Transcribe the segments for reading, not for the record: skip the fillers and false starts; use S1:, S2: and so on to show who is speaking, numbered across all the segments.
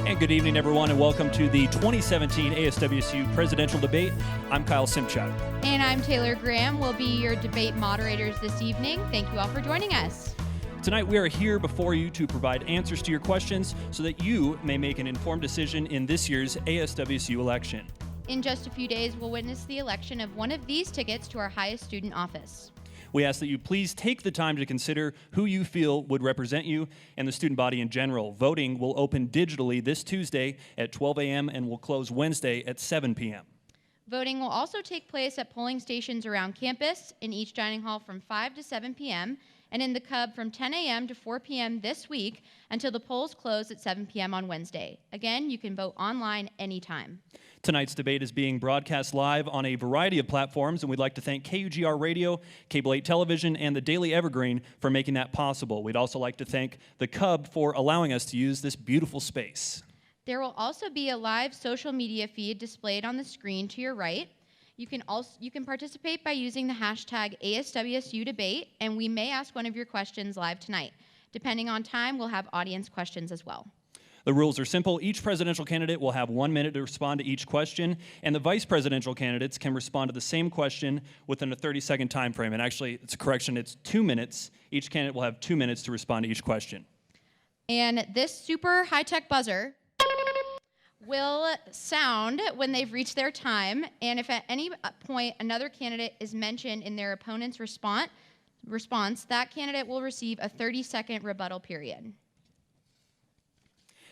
S1: And good evening, everyone, and welcome to the 2017 ASWSU Presidential Debate. I'm Kyle Simchuk.
S2: And I'm Taylor Graham. We'll be your debate moderators this evening. Thank you all for joining us.
S1: Tonight, we are here before you to provide answers to your questions so that you may make an informed decision in this year's ASWSU election.
S2: In just a few days, we'll witness the election of one of these tickets to our highest student office.
S1: We ask that you please take the time to consider who you feel would represent you and the student body in general. Voting will open digitally this Tuesday at 12 a.m. and will close Wednesday at 7 p.m.
S2: Voting will also take place at polling stations around campus, in each dining hall from 5 to 7 p.m., and in the Cub from 10 a.m. to 4 p.m. this week until the polls close at 7 p.m. on Wednesday. Again, you can vote online anytime.
S1: Tonight's debate is being broadcast live on a variety of platforms, and we'd like to thank KUGR Radio, Cable 8 Television, and the Daily Evergreen for making that possible. We'd also like to thank the Cub for allowing us to use this beautiful space.
S2: There will also be a live social media feed displayed on the screen to your right. You can participate by using the hashtag ASWSU debate, and we may ask one of your questions live tonight. Depending on time, we'll have audience questions as well.
S1: The rules are simple. Each presidential candidate will have 1 minute to respond to each question, and the vice presidential candidates can respond to the same question within a 30-second time frame. And actually, it's a correction, it's 2 minutes. Each candidate will have 2 minutes to respond to each question.
S2: And this super high-tech buzzer will sound when they've reached their time, and if at any point another candidate is mentioned in their opponent's response, that candidate will receive a 30-second rebuttal period.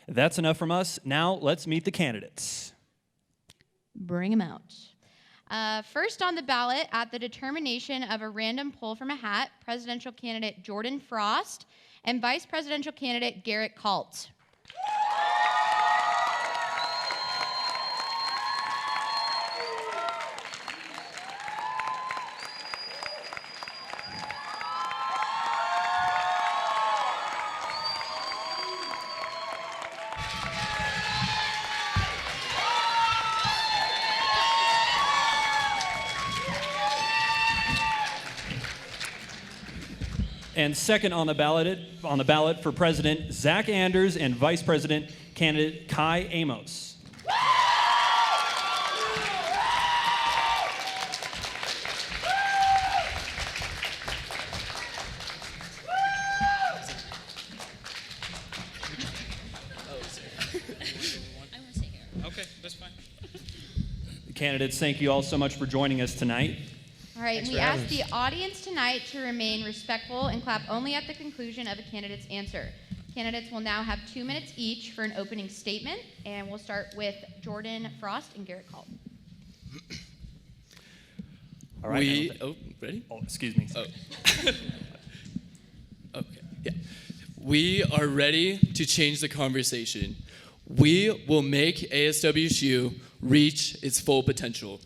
S1: That's enough from us. Now let's meet the candidates.
S2: Bring them out. First on the ballot, at the determination of a random pull from a hat, presidential candidate Jordan Frost and vice presidential candidate Garrett Kalt.
S1: And second on the ballot for President, Zach Anders, and Vice President candidate Kai Amos.
S3: Okay, that's fine.
S1: The candidates, thank you all so much for joining us tonight.
S2: All right, and we ask the audience tonight to remain respectful and clap only at the conclusion of a candidate's answer. Candidates will now have 2 minutes each for an opening statement, and we'll start with Jordan Frost and Garrett Kalt.
S1: All right.
S3: Ready?
S1: Oh, excuse me.
S3: Oh. Okay, yeah. We are ready to change the conversation. We will make ASWSU reach its full potential.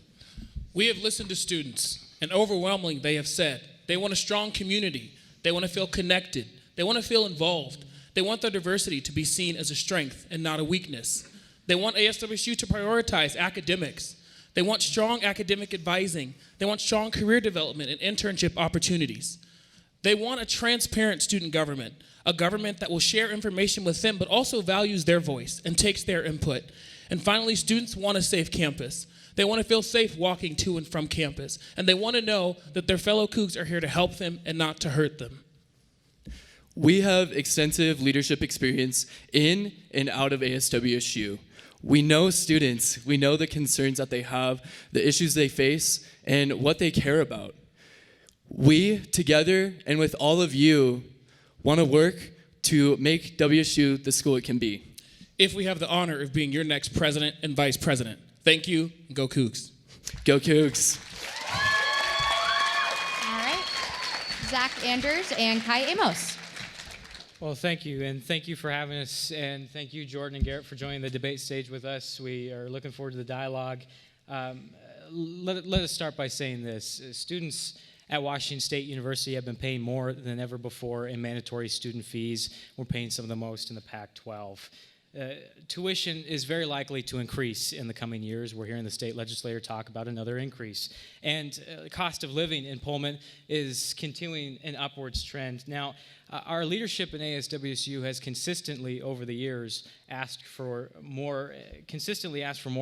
S4: We have listened to students, and overwhelmingly they have said they want a strong community, they want to feel connected, they want to feel involved, they want their diversity to be seen as a strength and not a weakness. They want ASWSU to prioritize academics. They want strong academic advising. They want strong career development and internship opportunities. They want a transparent student government, a government that will share information with them but also values their voice and takes their input. And finally, students want a safe campus. They want to feel safe walking to and from campus, and they want to know that their fellow Cougs are here to help them and not to hurt them.
S3: We have extensive leadership experience in and out of ASWSU. We know students, we know the concerns that they have, the issues they face, and what they care about. We, together and with all of you, want to work to make WSU the school it can be.
S4: If we have the honor of being your next president and vice president. Thank you, and go Cougs.
S3: Go Cougs.
S2: All right, Zach Anders and Kai Amos.
S5: Well, thank you, and thank you for having us, and thank you, Jordan and Garrett, for joining the debate stage with us. We are looking forward to the dialogue. Let us start by saying this. Students at Washington State University have been paying more than ever before in mandatory student fees. We're paying some of the most in the Pac-12. tuition is very likely to increase in the coming years. We're hearing the state legislature talk about another increase. And cost of living in Pullman is continuing an upwards trend. Now, our leadership in ASWSU has consistently over the years asked for more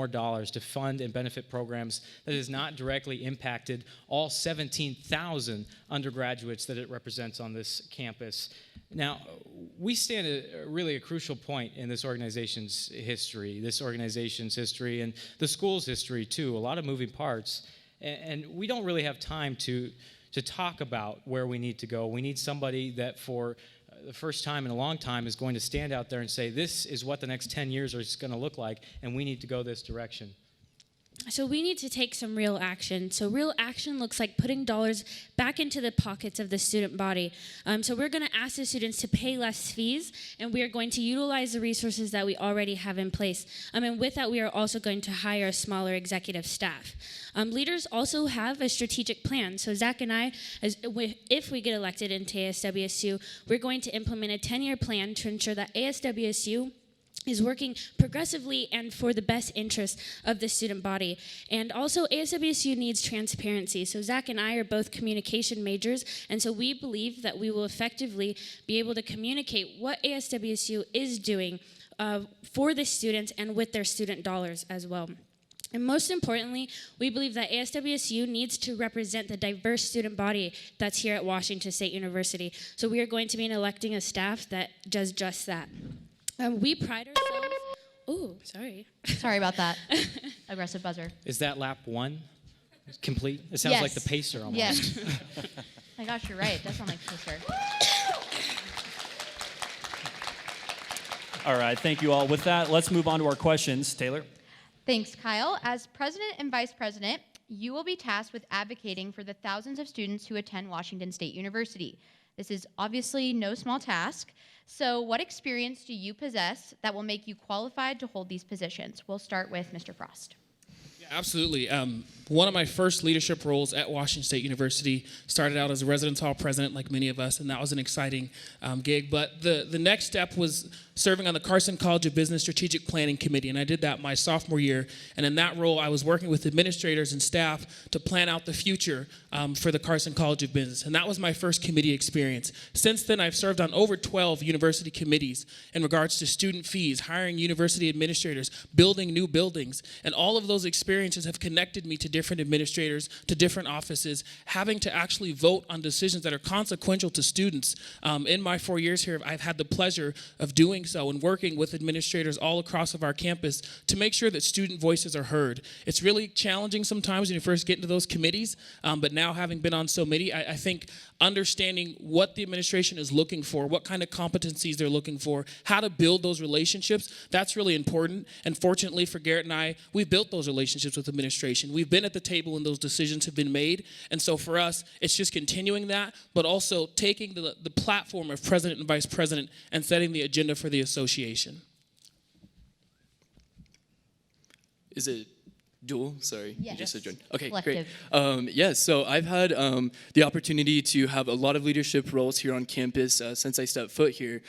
S5: dollars to fund and benefit programs that has not directly impacted all 17,000 undergraduates that it represents on this campus. Now, we stand at really a crucial point in this organization's history, and the school's history too, a lot of moving parts, and we don't really have time to talk about where we need to go. We need somebody that for the first time in a long time is going to stand out there and say, this is what the next 10 years is going to look like, and we need to go this direction.
S6: So we need to take some real action. So real action looks like putting dollars back into the pockets of the student body. So we're going to ask the students to pay less fees, and we are going to utilize the resources that we already have in place. And with that, we are also going to hire a smaller executive staff. Leaders also have a strategic plan. So Zach and I, if we get elected into ASWSU, we're going to implement a 10-year plan to ensure that ASWSU is working progressively and for the best interest of the student body. And also, ASWSU needs transparency. So Zach and I are both communication majors, and so we believe that we will effectively be able to communicate what ASWSU is doing for the students and with their student dollars as well. And most importantly, we believe that ASWSU needs to represent the diverse student body that's here at Washington State University. So we are going to be electing a staff that does just that. We pride ourselves. Oh, sorry.
S2: Sorry about that. Aggressive buzzer.
S5: Is that lap 1 complete? It sounds like the pacer almost.
S2: Yes. My gosh, you're right. It does sound like pacer.
S1: All right, thank you all. With that, let's move on to our questions. Taylor?
S2: Thanks, Kyle. As president and vice president, you will be tasked with advocating for the thousands of students who attend Washington State University. This is obviously no small task. So what experience do you possess that will make you qualified to hold these positions? We'll start with Mr. Frost.
S4: Yeah, absolutely. One of my first leadership roles at Washington State University started out as a residence hall president, like many of us, and that was an exciting gig. But the next step was serving on the Carson College of Business Strategic Planning Committee, and I did that my sophomore year. And in that role, I was working with administrators and staff to plan out the future for the Carson College of Business, and that was my first committee experience. Since then, I've served on over 12 university committees in regards to student fees, hiring university administrators, building new buildings, and all of those experiences have connected me to different administrators, to different offices, having to actually vote on decisions that are consequential to students. In my 4 years here, I've had the pleasure of doing so and working with administrators all across of our campus to make sure that student voices are heard. It's really challenging sometimes when you first get into those committees, but now having been on so many, I think understanding what the administration is looking for, what kind of competencies they're looking for, how to build those relationships, that's really important. And fortunately for Garrett and I, we've built those relationships with administration. We've been at the table when those decisions have been made. And so for us, it's just continuing that, but also taking the platform of president and vice president and setting the agenda for the association.
S3: Is it dual? Sorry.
S2: Yes.
S3: You just said join. Okay,
S2: Collective.
S3: great. Yes, so I've had the opportunity to have a lot of leadership roles here on campus since I stepped foot here.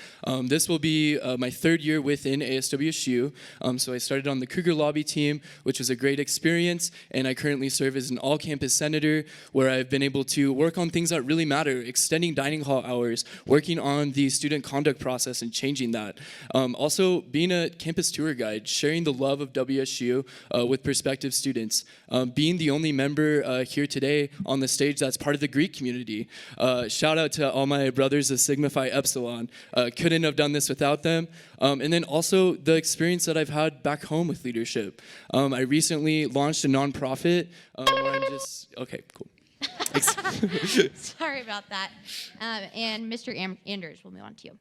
S3: This will be my third year within ASWSU. So I started on the Cougar Lobby team, which was a great experience, and I currently serve as an all-campus senator, where I've been able to work on things that really matter, extending dining hall hours, working on the student conduct process and changing that. Also, being a campus tour guide, sharing the love of WSU with prospective students, being the only member here today on the stage that's part of the Greek community. Shout out to all my brothers of Sigma Phi Epsilon. Couldn't have done this without them. And then also the experience that I've had back home with leadership. I recently launched a nonprofit where I'm just, okay, cool.
S2: Sorry about that. And Mr. Anders, we'll move on to you.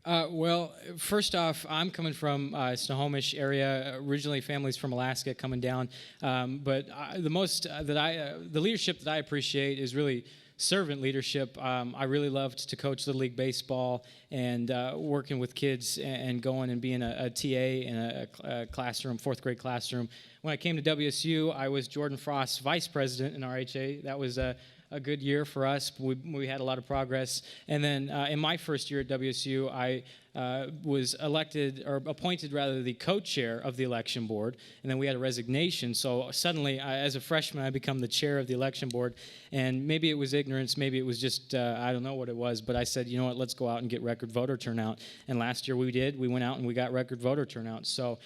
S5: Well, first off, I'm coming from Snohomish area. Originally, families from Alaska coming down. But the leadership that I appreciate is really servant leadership. I really loved to coach Little League Baseball and working with kids and going and being a TA in a classroom, fourth grade classroom. When I came to WSU, I was Jordan Frost's vice president in RHA. That was a good year for us. We had a lot of progress. And then in my first year at WSU, I was elected, or appointed rather, the co-chair of the election board, and then we had a resignation. So suddenly, as a freshman, I become the chair of the election board, and maybe it was ignorance, maybe it was just, I don't know what it was, but I said, you know what, let's go out and get record voter turnout. And last year we did. We went out and we got record voter turnout. So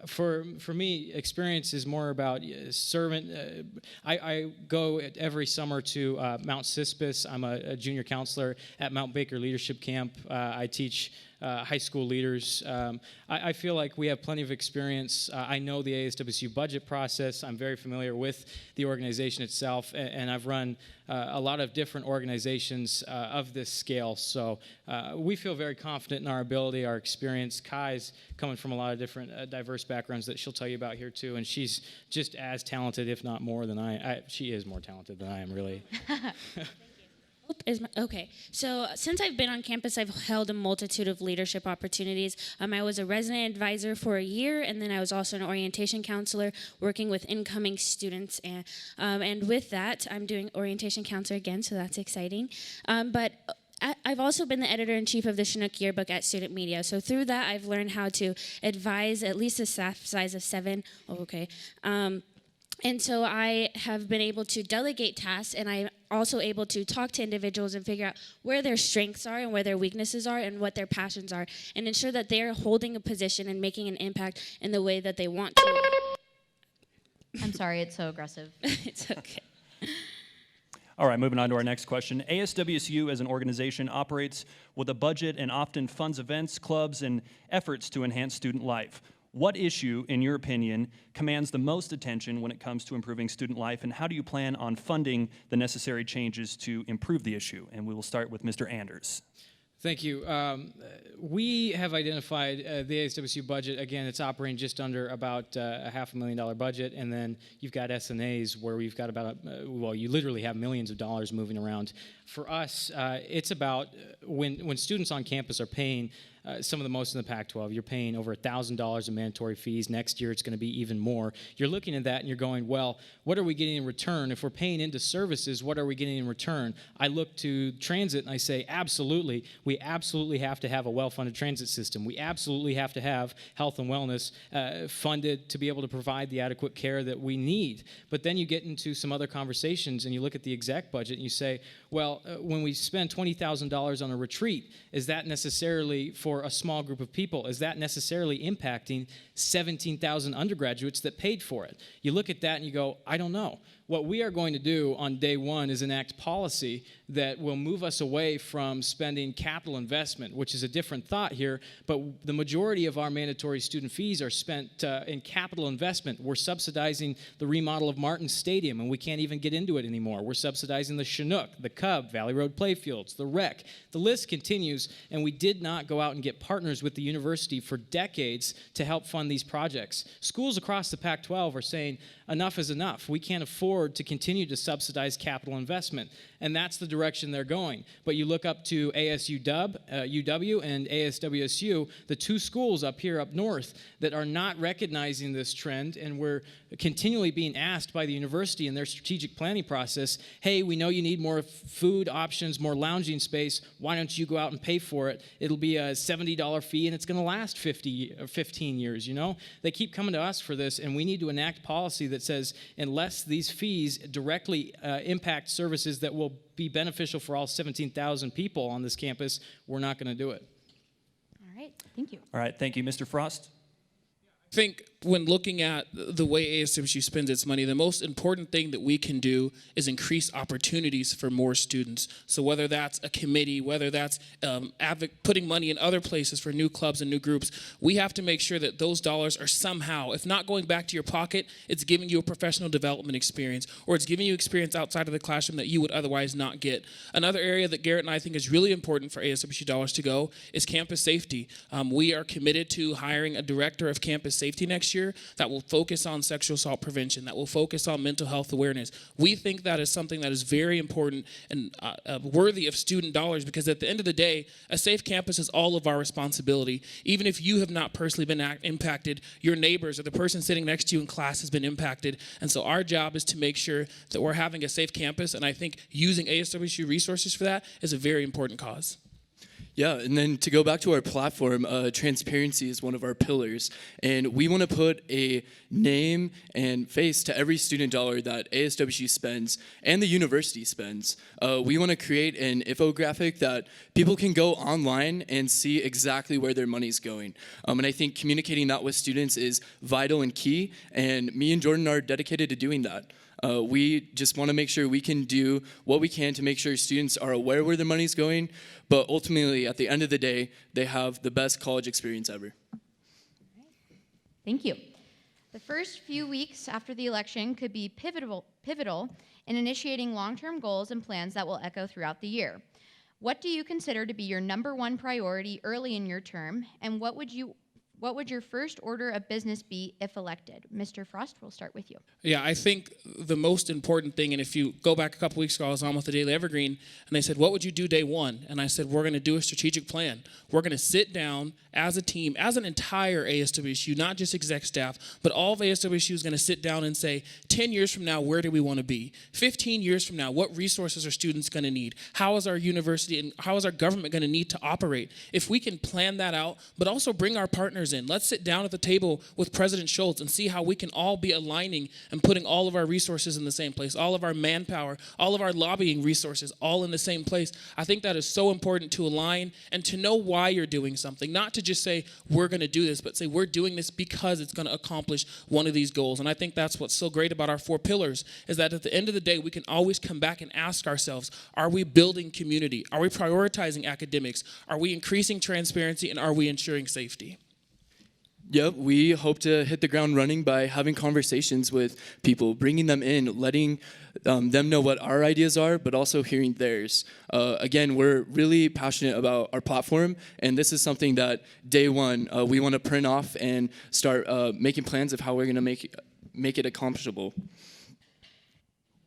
S5: for me, experience is more about servant. I go every summer to Mount Cispus. I'm a junior counselor at Mount Baker Leadership Camp. I teach high school leaders. I feel like we have plenty of experience. I know the ASWSU budget process. I'm very familiar with the organization itself, and I've run a lot of different organizations of this scale. So we feel very confident in our ability, our experience. Kai's coming from a lot of different diverse backgrounds that she'll tell you about here too, and she's just as talented, if not more than she is more talented than I am, really.
S6: Okay, so since I've been on campus, I've held a multitude of leadership opportunities. I was a resident advisor for a year, and then I was also an orientation counselor working with incoming students. And with that, I'm doing orientation counselor again, so that's exciting. But I've also been the editor-in-chief of the Chinook Yearbook at Student Media. So through that, I've learned how to advise at least a staff size of 7. Oh, okay. And so I have been able to delegate tasks, and I'm also able to talk to individuals and figure out where their strengths are and where their weaknesses are and what their passions are, and ensure that they're holding a position and making an impact in the way that they want to.
S2: I'm sorry, it's so aggressive.
S6: It's okay.
S1: All right, moving on to our next question. ASWSU as an organization operates with a budget and often funds events, clubs, and efforts to enhance student life. What issue, in your opinion, commands the most attention when it comes to improving student life, and how do you plan on funding the necessary changes to improve the issue? And we will start with Mr. Anders.
S5: Thank you. We have identified the ASWSU budget. Again, it's operating just under about a $500,000 budget, and then you've got S&As where we've got about, well, you literally have millions of dollars moving around. For us, it's about when students on campus are paying some of the most in the Pac-12. You're paying over $1,000 in mandatory fees. Next year, it's going to be even more. You're looking at that and you're going, well, what are we getting in return? If we're paying into services, what are we getting in return? I look to transit and I say, absolutely. We absolutely have to have a well-funded transit system. We absolutely have to have health and wellness funded to be able to provide the adequate care that we need. But then you get into some other conversations and you look at the exec budget and you say, well, when we spend $20,000 on a retreat, is that necessarily for a small group of people? Is that necessarily impacting 17,000 undergraduates that paid for it? You look at that and you go, I don't know. What we are going to do on day one is enact policy that will move us away from spending capital investment, which is a different thought here, but the majority of our mandatory student fees are spent in capital investment. We're subsidizing the remodel of Martin Stadium, and we can't even get into it anymore. We're subsidizing the Chinook, the Cub, Valley Road Playfields, the Rec. The list continues, and we did not go out and get partners with the university for decades to help fund these projects. Schools across the Pac-12 are saying, enough is enough. We can't afford to continue to subsidize capital investment. And that's the direction they're going. But you look up to UW and ASWSU, the two schools up here up north that are not recognizing this trend, and we're continually being asked by the university in their strategic planning process, hey, we know you need more food options, more lounging space. Why don't you go out and pay for it? It'll be a $70 fee, and it's going to last 50 or 15 years, you know? They keep coming to us for this, and we need to enact policy that says unless these fees directly impact services that will be beneficial for all 17,000 people on this campus, we're not going to do it.
S2: All right, thank you.
S1: All right, thank you. Mr. Frost?
S4: I think when looking at the way ASWSU spends its money, the most important thing that we can do is increase opportunities for more students. So whether that's a committee, whether that's putting money in other places for new clubs and new groups, we have to make sure that those dollars are somehow, if not going back to your pocket, it's giving you a professional development experience, or it's giving you experience outside of the classroom that you would otherwise not get. Another area that Garrett and I think is really important for ASWSU dollars to go is campus safety. We are committed to hiring a director of campus safety next year that will focus on sexual assault prevention, that will focus on mental health awareness. We think that is something that is very important and worthy of student dollars, because at the end of the day, a safe campus is all of our responsibility. Even if you have not personally been impacted, your neighbors or the person sitting next to you in class has been impacted. And so our job is to make sure that we're having a safe campus, and I think using ASWSU resources for that is a very important cause.
S3: Yeah, and then to go back to our platform, transparency is one of our pillars, and we want to put a name and face to every student dollar that ASWSU spends and the university spends. We want to create an infographic that people can go online and see exactly where their money's going. And I think communicating that with students is vital and key, and me and Jordan are dedicated to doing that. We just want to make sure we can do what we can to make sure students are aware where their money's going, but ultimately, at the end of the day, they have the best college experience ever.
S2: Thank you. The first few weeks after the election could be pivotal in initiating long-term goals and plans that will echo throughout the year. What do you consider to be your number one priority early in your term, and what would your first order of business be if elected? Mr. Frost, we'll start with you.
S4: Yeah, I think the most important thing, and if you go back a couple weeks ago, I was on with the Daily Evergreen, and they said, what would you do day one? And I said, we're going to do a strategic plan. We're going to sit down as a team, as an entire ASWSU, not just exec staff, but all of ASWSU is going to sit down and say, 10 years from now, where do we want to be? 15 years from now, what resources are students going to need? How is our university and how is our government going to need to operate? If we can plan that out, but also bring our partners in. Let's sit down at the table with President Schultz and see how we can all be aligning and putting all of our resources in the same place, all of our manpower, all of our lobbying resources, all in the same place. I think that is so important to align and to know why you're doing something, not to just say, we're going to do this, but say, we're doing this because it's going to accomplish one of these goals. And I think that's what's so great about our 4 pillars, is that at the end of the day, we can always come back and ask ourselves, are we building community? Are we prioritizing academics? Are we increasing transparency? And are we ensuring safety?
S3: Yep, we hope to hit the ground running by having conversations with people, bringing them in, letting them know what our ideas are, but also hearing theirs. Again, we're really passionate about our platform, and this is something that day one we want to print off and start making plans of how we're going to make it accomplishable.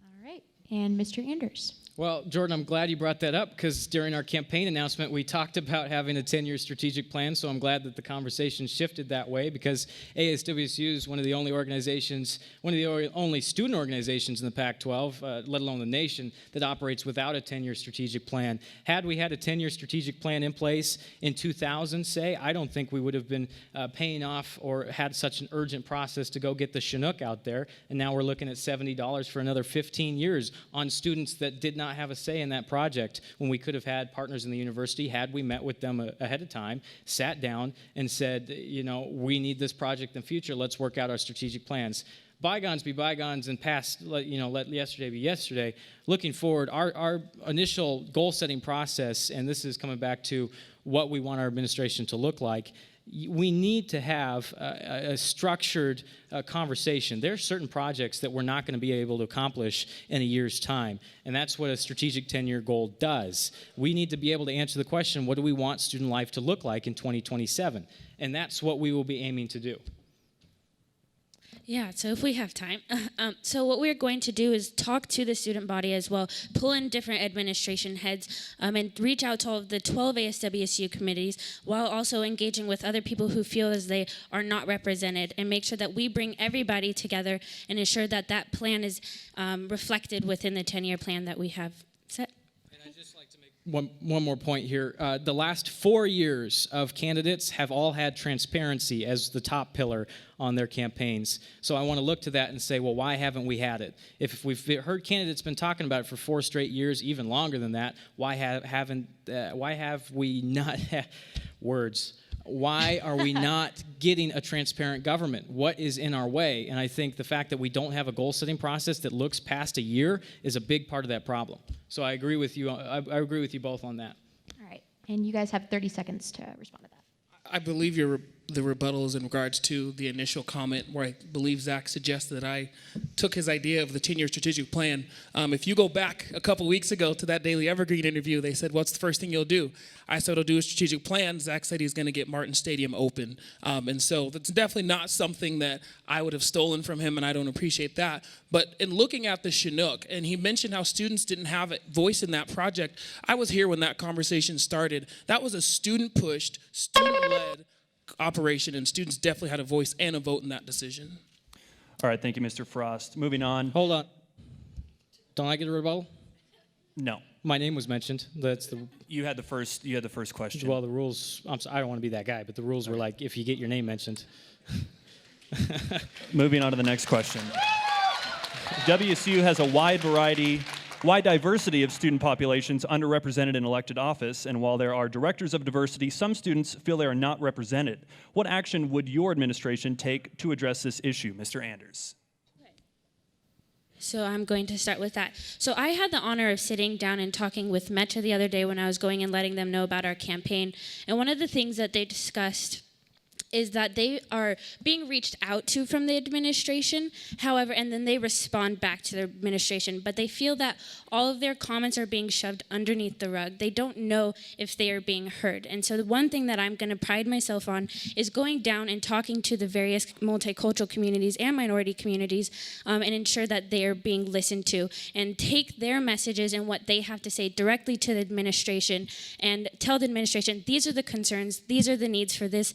S2: All right, and Mr. Anders.
S5: Well, Jordan, I'm glad you brought that up because during our campaign announcement, we talked about having a 10-year strategic plan, so I'm glad that the conversation shifted that way because ASWSU is one of the only organizations, one of the only student organizations in the Pac-12, let alone the nation, that operates without a 10-year strategic plan. Had we had a 10-year strategic plan in place in 2000, say, I don't think we would have been paying off or had such an urgent process to go get the Chinook out there, and now we're looking at $70 for another 15 years on students that did not have a say in that project when we could have had partners in the university had we met with them ahead of time, sat down and said, you know, we need this project in the future, let's work out our strategic plans. Bygones be bygones and past, let yesterday be yesterday. Looking forward, our initial goal-setting process, and this is coming back to what we want our administration to look like, we need to have a structured conversation. There are certain projects that we're not going to be able to accomplish in a year's time, and that's what a strategic 10-year goal does. We need to be able to answer the question, what do we want student life to look like in 2027? And that's what we will be aiming to do.
S6: Yeah, so if we have time. So what we're going to do is talk to the student body as well, pull in different administration heads, and reach out to all of the 12 ASWSU committees while also engaging with other people who feel as they are not represented and make sure that we bring everybody together and ensure that that plan is reflected within the 10-year plan that we have set.
S5: One more point here. The last 4 years of candidates have all had transparency as the top pillar on their campaigns. So I want to look to that and say, well, why haven't we had it? If we've heard candidates been talking about it for 4 straight years, even longer than that, why have we not words? Why are we not getting a transparent government? What is in our way? And I think the fact that we don't have a goal-setting process that looks past a year is a big part of that problem. So I agree with you. I agree with you both on that.
S2: All right, and you guys have 30 seconds to respond to that.
S4: I believe the rebuttal is in regards to the initial comment where I believe Zach suggested that I took his idea of the 10-year strategic plan. If you go back a couple weeks ago to that Daily Evergreen interview, they said, what's the first thing you'll do? I said, I'll do a strategic plan. Zach said he's going to get Martin Stadium open. And so that's definitely not something that I would have stolen from him, and I don't appreciate that. But in looking at the Chinook, and he mentioned how students didn't have a voice in that project, I was here when that conversation started. That was a student-pushed, student-led operation, and students definitely had a voice and a vote in that decision.
S1: All right, thank you, Mr. Frost. Moving on.
S5: Hold on. Don't I get a rebuttal?
S1: No.
S5: My name was mentioned. That's the
S1: You had the first question.
S5: well. The rules. I don't want to be that guy, but the rules were like if you get your name mentioned.
S1: Moving on to the next question. WSU has a wide diversity of student populations underrepresented in elected office, and while there are directors of diversity, some students feel they are not represented. What action would your administration take to address this issue, Mr. Anders?
S6: So I'm going to start with that. So I had the honor of sitting down and talking with Metro the other day when I was going and letting them know about our campaign. And one of the things that they discussed is that they are being reached out to from the administration, however, and then they respond back to their administration, but they feel that all of their comments are being shoved underneath the rug. They don't know if they are being heard. And so the one thing that I'm going to pride myself on is going down and talking to the various multicultural communities and minority communities and ensure that they are being listened to and take their messages and what they have to say directly to the administration and tell the administration, these are the concerns, these are the needs for this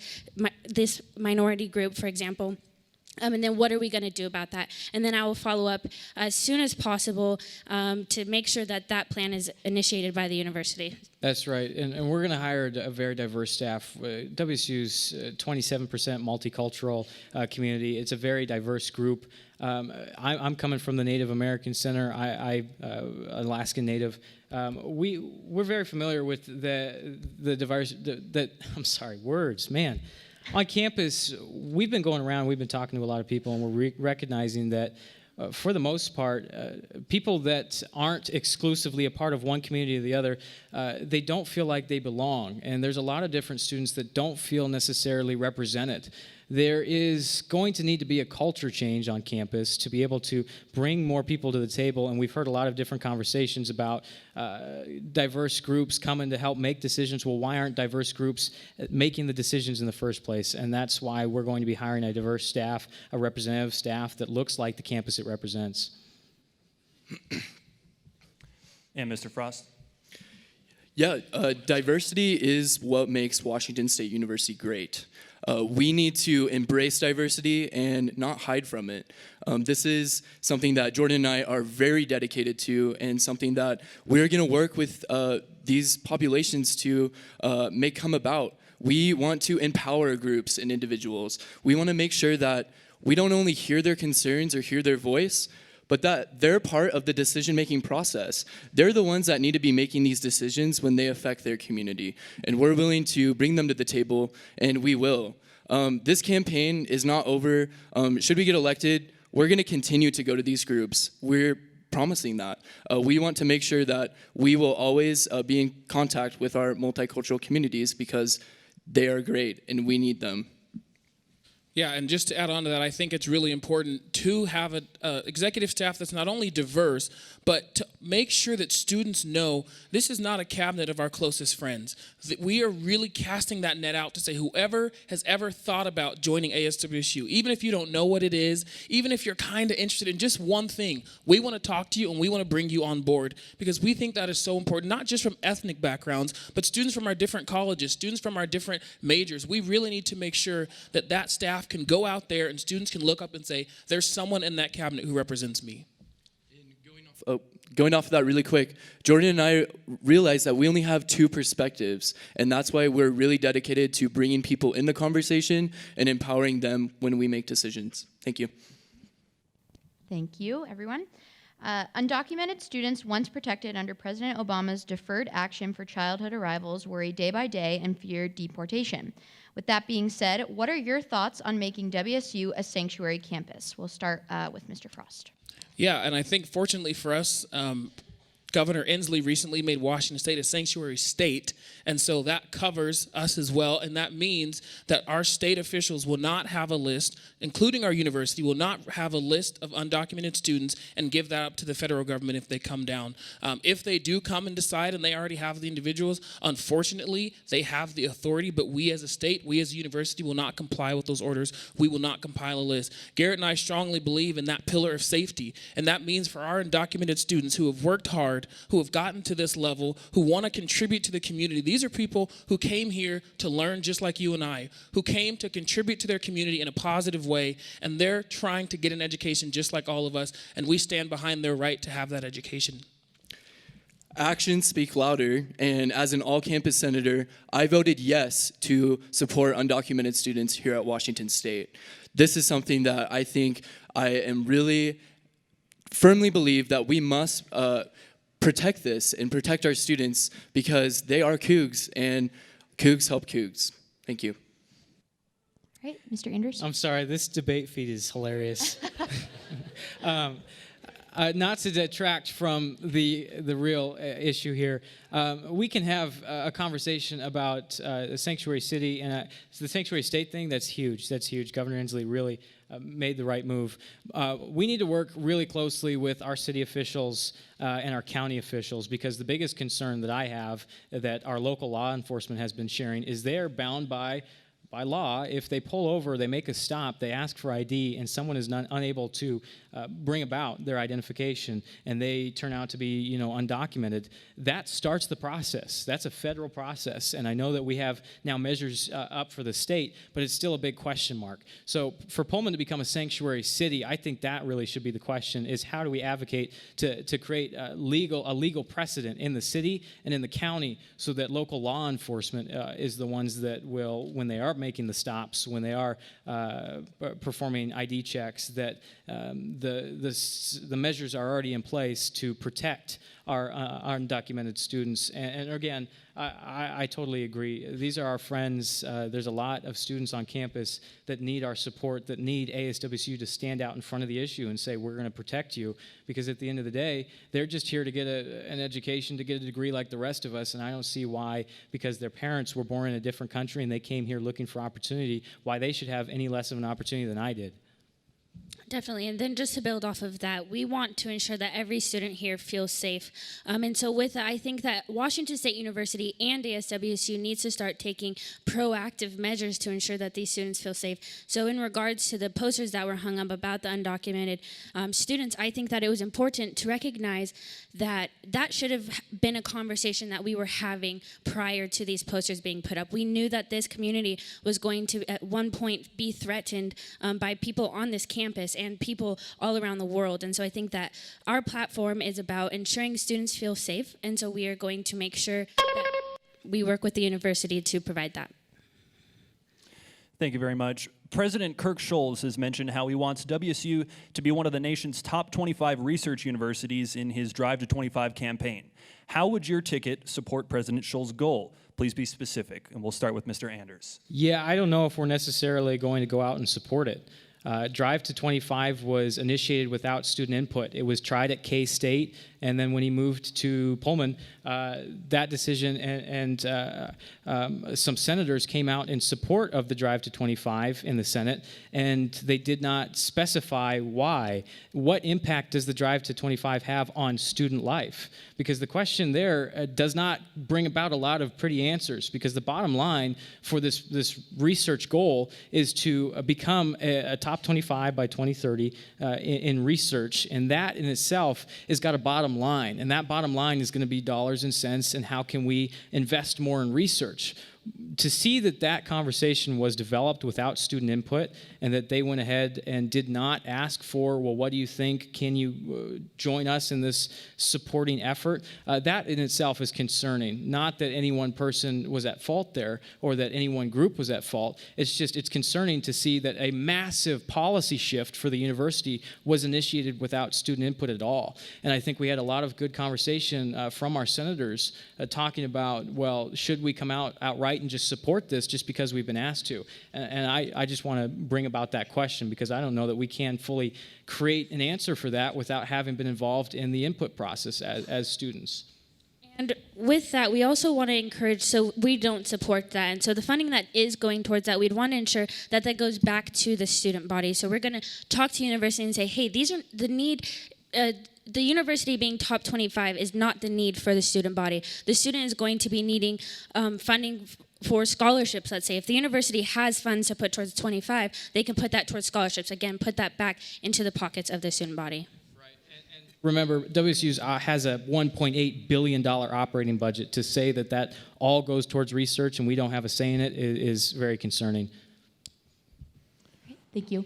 S6: minority group, for example. And then what are we going to do about that? And then I will follow up as soon as possible to make sure that that plan is initiated by the university.
S5: That's right, and we're going to hire a very diverse staff. WSU's 27% multicultural community. It's a very diverse group. I'm coming from the Native American Center. I'm Alaskan Native. We're very familiar with the diverse. I'm sorry, words, man. On campus, we've been going around, we've been talking to a lot of people, and we're recognizing that for the most part, people that aren't exclusively a part of one community or the other, they don't feel like they belong. And there's a lot of different students that don't feel necessarily represented. There is going to need to be a culture change on campus to be able to bring more people to the table, and we've heard a lot of different conversations about diverse groups coming to help make decisions. Well, why aren't diverse groups making the decisions in the first place? And that's why we're going to be hiring a diverse staff, a representative staff that looks like the campus it represents.
S1: And Mr. Frost?
S3: Yeah, diversity is what makes Washington State University great. We need to embrace diversity and not hide from it. This is something that Jordan and I are very dedicated to, and something that we're going to work with these populations to make come about. We want to empower groups and individuals. We want to make sure that we don't only hear their concerns or hear their voice, but that they're part of the decision-making process. They're the ones that need to be making these decisions when they affect their community. And we're willing to bring them to the table, and we will. This campaign is not over. Should we get elected, we're gonna continue to go to these groups. We're promising that. We want to make sure that we will always be in contact with our multicultural communities because they are great and we need them.
S4: Yeah, and just to add on to that, I think it's really important to have an executive staff that's not only diverse, but to make sure that students know this is not a cabinet of our closest friends. That we are really casting that net out to say whoever has ever thought about joining ASWSU, even if you don't know what it is, even if you're kind of interested in just one thing, we want to talk to you and we want to bring you on board because we think that is so important, not just from ethnic backgrounds, but students from our different colleges, students from our different majors. We really need to make sure that that staff can go out there and students can look up and say, there's someone in that cabinet who represents me.
S3: Going off of that really quick, Jordan and I realized that we only have two perspectives, and that's why we're really dedicated to bringing people in the conversation and empowering them when we make decisions. Thank you.
S2: Thank you, everyone. Undocumented students once protected under President Obama's Deferred Action for Childhood Arrivals worry day by day and fear deportation. With that being said, what are your thoughts on making WSU a sanctuary campus? We'll start with Mr. Frost.
S4: Yeah, and I think fortunately for us, Governor Inslee recently made Washington State a sanctuary state, and so that covers us as well, and that means that our state officials will not have a list, including our university, will not have a list of undocumented students and give that up to the federal government if they come down. If they do come and decide and they already have the individuals, unfortunately, they have the authority, but we as a state, we as a university will not comply with those orders. We will not compile a list. Garrett and I strongly believe in that pillar of safety, and that means for our undocumented students who have worked hard, who have gotten to this level, who want to contribute to the community. These are people who came here to learn just like you and I, who came to contribute to their community in a positive way, and they're trying to get an education just like all of us, and we stand behind their right to have that education.
S3: actions speak louder, and as an all-campus senator, I voted yes to support undocumented students here at Washington State. This is something that I think I am really firmly believe that we must protect this and protect our students because they are Cougs, and Cougs help Cougs. Thank you.
S2: All right, Mr. Anders.
S5: I'm sorry, this debate feed is hilarious. Not to detract from the real issue here, we can have a conversation about a sanctuary city and the sanctuary state thing. That's huge. That's huge. Governor Inslee really made the right move. We need to work really closely with our city officials and our county officials, because the biggest concern that I have that our local law enforcement has been sharing is they are bound by law. If they pull over, they make a stop, they ask for ID, and someone is unable to bring about their identification, and they turn out to be, undocumented, that starts the process. That's a federal process, and I know that we have now measures up for the state, but it's still a big question mark. So for Pullman to become a sanctuary city, I think that really should be the question, is how do we advocate to create a legal precedent in the city and in the county so that local law enforcement is the ones that will, when they are making the stops, when they are performing ID checks, that the measures are already in place to protect our undocumented students. And again, I totally agree. These are our friends. There's a lot of students on campus that need our support, that need ASWSU to stand out in front of the issue and say, we're going to protect you, because at the end of the day, they're just here to get an education, to get a degree like the rest of us, and I don't see why, because their parents were born in a different country and they came here looking for opportunity, why they should have any less of an opportunity than I did.
S6: Definitely, and then just to build off of that, we want to ensure that every student here feels safe. And so with that, I think that Washington State University and ASWSU needs to start taking proactive measures to ensure that these students feel safe. So in regards to the posters that were hung up about the undocumented students, I think that it was important to recognize that that should have been a conversation that we were having prior to these posters being put up. We knew that this community was going to at one point be threatened by people on this campus and people all around the world. And so I think that our platform is about ensuring students feel safe, and so we are going to make sure that we work with the university to provide that.
S1: Thank you very much. President Kirk Scholz has mentioned how he wants WSU to be one of the nation's top 25 research universities in his Drive to 25 campaign. How would your ticket support President Scholz's goal? Please be specific, and we'll start with Mr. Anders.
S5: Yeah, I don't know if we're necessarily going to go out and support it. Drive to 25 was initiated without student input. It was tried at K-State, and then when he moved to Pullman, that decision and some senators came out in support of the Drive to 25 in the Senate, and they did not specify why. What impact does the Drive to 25 have on student life? Because the question there does not bring about a lot of pretty answers, because the bottom line for this research goal is to become a top 25 by 2030 in research, and that in itself has got a bottom line, and that bottom line is going to be dollars and cents, and how can we invest more in research. To see that conversation was developed without student input, and that they went ahead and did not ask for, well, what do you think? Can you join us in this supporting effort? That in itself is concerning. Not that any one person was at fault there, or that any one group was at fault. It's concerning to see that a massive policy shift for the university was initiated without student input at all. And I think we had a lot of good conversation from our senators talking about, well, should we come out outright and just support this just because we've been asked to? And I just want to bring about that question, because I don't know that we can fully create an answer for that without having been involved in the input process as students.
S6: And with that, we also want to encourage, so we don't support that. And so the funding that is going towards that, we'd want to ensure that that goes back to the student body. So we're going to talk to the university and say, hey, these are the need. The university being top 25 is not the need for the student body. The student is going to be needing funding for scholarships, let's say. If the university has funds to put towards 25, they can put that towards scholarships. Again, put that back into the pockets of the student body.
S5: Right. And remember, WSU has a $1.8 billion operating budget. To say that all goes towards research and we don't have a say in it is very concerning.
S2: Thank you.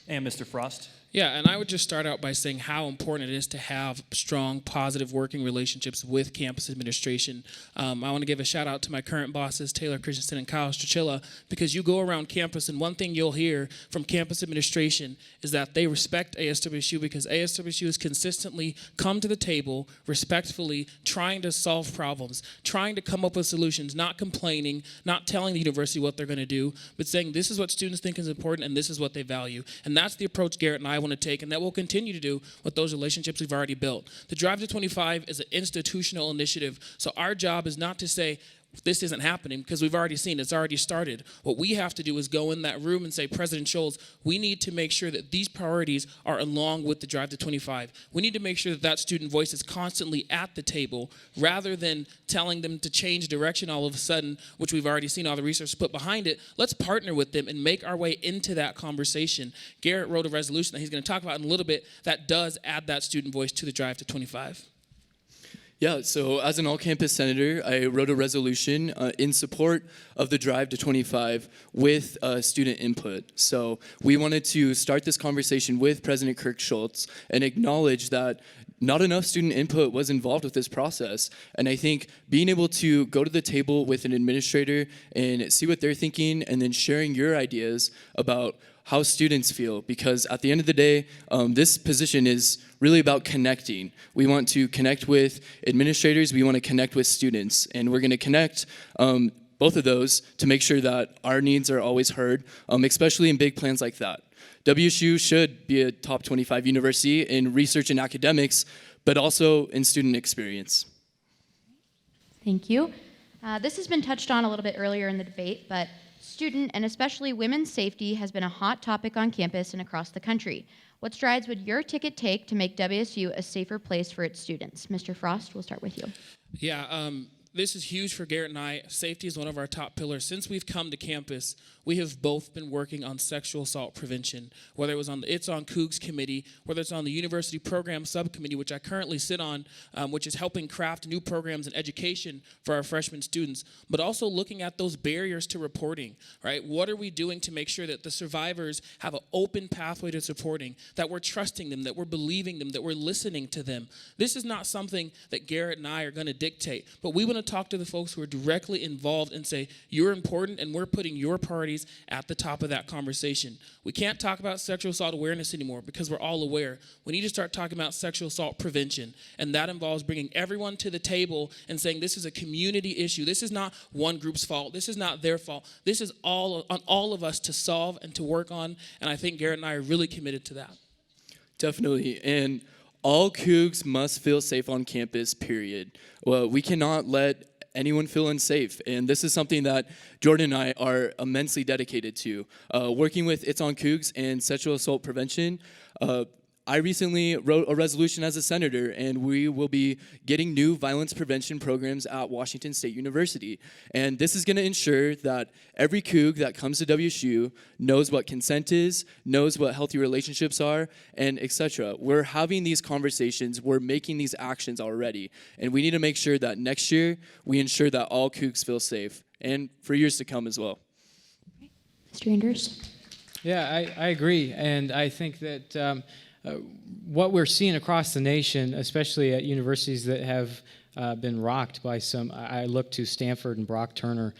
S1: And Mr. Frost.
S4: Yeah, and I would just start out by saying how important it is to have strong, positive working relationships with campus administration. I want to give a shout out to my current bosses, Taylor Christensen and Kyle Strachilla, because you go around campus and one thing you'll hear from campus administration is that they respect ASWSU because ASWSU has consistently come to the table respectfully, trying to solve problems, trying to come up with solutions, not complaining, not telling the university what they're going to do, but saying this is what students think is important and this is what they value. And that's the approach Garrett and I want to take, and that we'll continue to do with those relationships we've already built. The Drive to 25 is an institutional initiative, so our job is not to say, this isn't happening because we've already seen it's already started. What we have to do is go in that room and say, President Scholes, we need to make sure that these priorities are along with the Drive to 25. We need to make sure that that student voice is constantly at the table rather than telling them to change direction all of a sudden, which we've already seen all the research put behind it. Let's partner with them and make our way into that conversation. Garrett wrote a resolution that he's going to talk about in a little bit that does add that student voice to the Drive to 25.
S3: Yeah, so as an all-campus senator, I wrote a resolution in support of the Drive to 25 with student input. So we wanted to start this conversation with President Kirk Schultz and acknowledge that not enough student input was involved with this process. And I think being able to go to the table with an administrator and see what they're thinking and then sharing your ideas about how students feel, because at the end of the day, this position is really about connecting. We want to connect with administrators, we want to connect with students, and we're going to connect both of those to make sure that our needs are always heard, especially in big plans like that. WSU should be a top 25 university in research and academics, but also in student experience.
S2: Thank you. This has been touched on a little bit earlier in the debate, but student and especially women's safety has been a hot topic on campus and across the country. What strides would your ticket take to make WSU a safer place for its students? Mr. Frost, we'll start with you.
S4: Yeah, this is huge for Garrett and I. Safety is one of our top pillars. Since we've come to campus, we have both been working on sexual assault prevention, whether it was on the It's on Cougs committee, whether it's on the university program subcommittee, which I currently sit on, which is helping craft new programs in education for our freshman students, but also looking at those barriers to reporting, right? What are we doing to make sure that the survivors have an open pathway to reporting, that we're trusting them, that we're believing them, that we're listening to them? This is not something that Garrett and I are going to dictate, but we want to talk to the folks who are directly involved and say, you're important and we're putting your priorities at the top of that conversation. We can't talk about sexual assault awareness anymore because we're all aware. We need to start talking about sexual assault prevention, and that involves bringing everyone to the table and saying this is a community issue. This is not one group's fault. This is not their fault. This is all on all of us to solve and to work on, and I think Garrett and I are really committed to that.
S3: Definitely, and all Cougs must feel safe on campus, period. Well, we cannot let anyone feel unsafe, and this is something that Jordan and I are immensely dedicated to. Working with It's on Cougs and sexual assault prevention, I recently wrote a resolution as a senator, and we will be getting new violence prevention programs at Washington State University. And this is going to ensure that every Coug that comes to WSU knows what consent is, knows what healthy relationships are, and etc. We're having these conversations, we're making these actions already, and we need to make sure that next year we ensure that all Cougs feel safe, and for years to come as well.
S2: Mr. Anders?
S5: Yeah, I agree, and I think that what we're seeing across the nation, especially at universities that have been rocked by some, I look to Stanford and Brock Turner,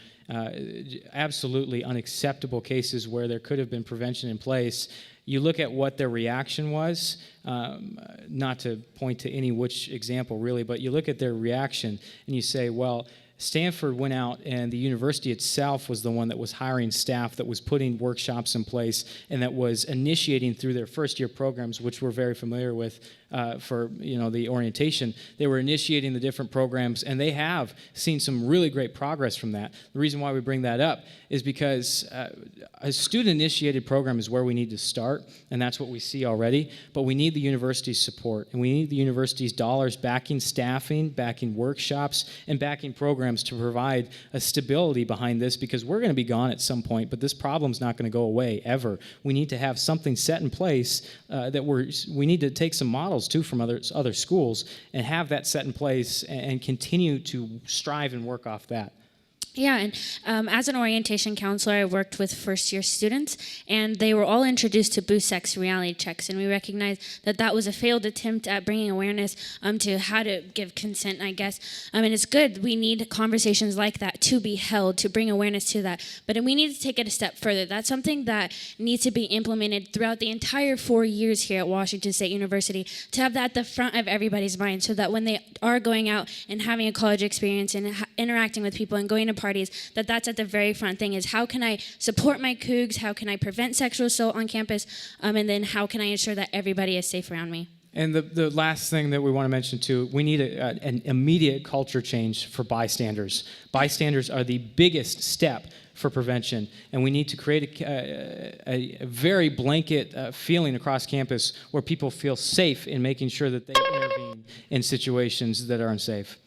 S5: absolutely unacceptable cases where there could have been prevention in place. You look at what their reaction was, not to point to any which example really, but you look at their reaction and you say, well, Stanford went out and the university itself was the one that was hiring staff, that was putting workshops in place, and that was initiating through their first year programs, which we're very familiar with for the orientation. They were initiating the different programs, and they have seen some really great progress from that. The reason why we bring that up is because a student-initiated program is where we need to start, and that's what we see already, but we need the university's support, and we need the university's dollars backing staffing, backing workshops, and backing programs to provide a stability behind this, because we're going to be gone at some point, but this problem's not going to go away ever. We need to have something set in place that we need to take some models too from other schools and have that set in place and continue to strive and work off that.
S6: Yeah, and as an orientation counselor, I worked with first-year students, and they were all introduced to boost sex reality checks, and we recognized that that was a failed attempt at bringing awareness to how to give consent, I guess. And it's good. We need conversations like that to be held, to bring awareness to that. But we need to take it a step further. That's something that needs to be implemented throughout the entire 4 years here at Washington State University, to have that at the front of everybody's mind, so that when they are going out and having a college experience and interacting with people and going to parties, that's at the very front thing, is how can I support my cougs, how can I prevent sexual assault on campus, and then how can I ensure that everybody is safe around me.
S5: And the last thing that we want to mention too, we need an immediate culture change for bystanders. Bystanders are the biggest step for prevention, and we need to create a very blanket feeling across campus where people feel safe in making sure that they intervene in situations that are unsafe.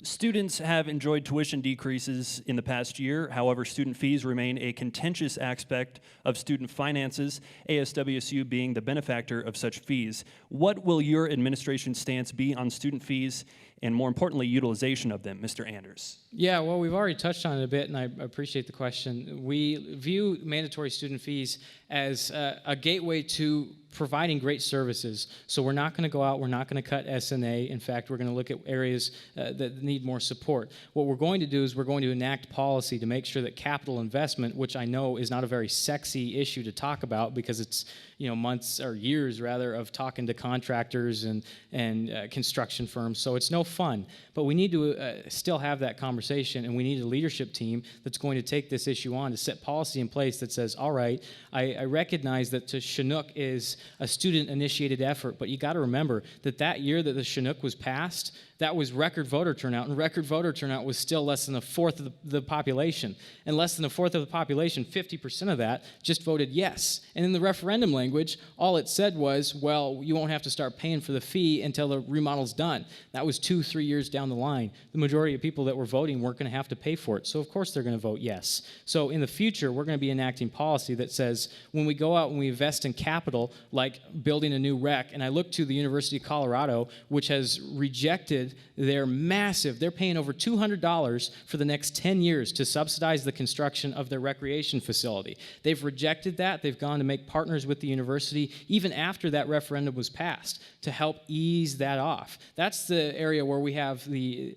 S1: Students have enjoyed tuition decreases in the past year. However, student fees remain a contentious aspect of student finances, ASWSU being the benefactor of such fees. What will your administration's stance be on student fees and, more importantly, utilization of them, Mr. Anders?
S5: Yeah, well, we've already touched on it a bit, and I appreciate the question. We view mandatory student fees as a gateway to providing great services. So we're not going to go out, we're not going to cut S&A. In fact, we're going to look at areas that need more support. What we're going to do is we're going to enact policy to make sure that capital investment, which I know is not a very sexy issue to talk about because it's months or years rather of talking to contractors and construction firms, so it's no fun. But we need to still have that conversation, and we need a leadership team that's going to take this issue on to set policy in place that says, all right, I recognize that Chinook is a student-initiated effort, but you got to remember that year that the Chinook was passed, that was record voter turnout, and record voter turnout was still less than a fourth of the population. And less than a fourth of the population, 50% of that, just voted yes. And in the referendum language, all it said was, well, you won't have to start paying for the fee until the remodel's done. That was 2-3 years down the line. The majority of people that were voting weren't going to have to pay for it, so of course they're going to vote yes. So in the future, we're going to be enacting policy that says when we go out and we invest in capital, like building a new rec, and I look to the University of Colorado, which has rejected they're paying over $200 for the next 10 years to subsidize the construction of their recreation facility. They've rejected that. They've gone to make partners with the university even after that referendum was passed to help ease that off. That's the area where we have the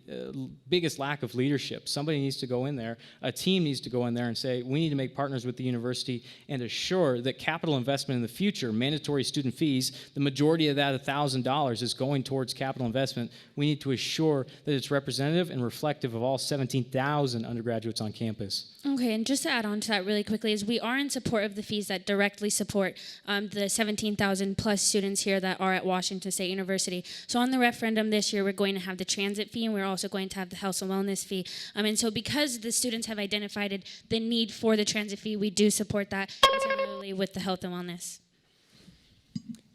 S5: biggest lack of leadership. Somebody needs to go in there, a team needs to go in there and say, we need to make partners with the university and assure that capital investment in the future, mandatory student fees, the majority of that $1,000 is going towards capital investment. We need to assure that it's representative and reflective of all 17,000 undergraduates on campus.
S6: Okay, and just to add on to that really quickly, is we are in support of the fees that directly support the 17,000 plus students here that are at Washington State University. So on the referendum this year, we're going to have the transit fee, and we're also going to have the health and wellness fee. And so because the students have identified the need for the transit fee, we do support that, and similarly with the health and wellness.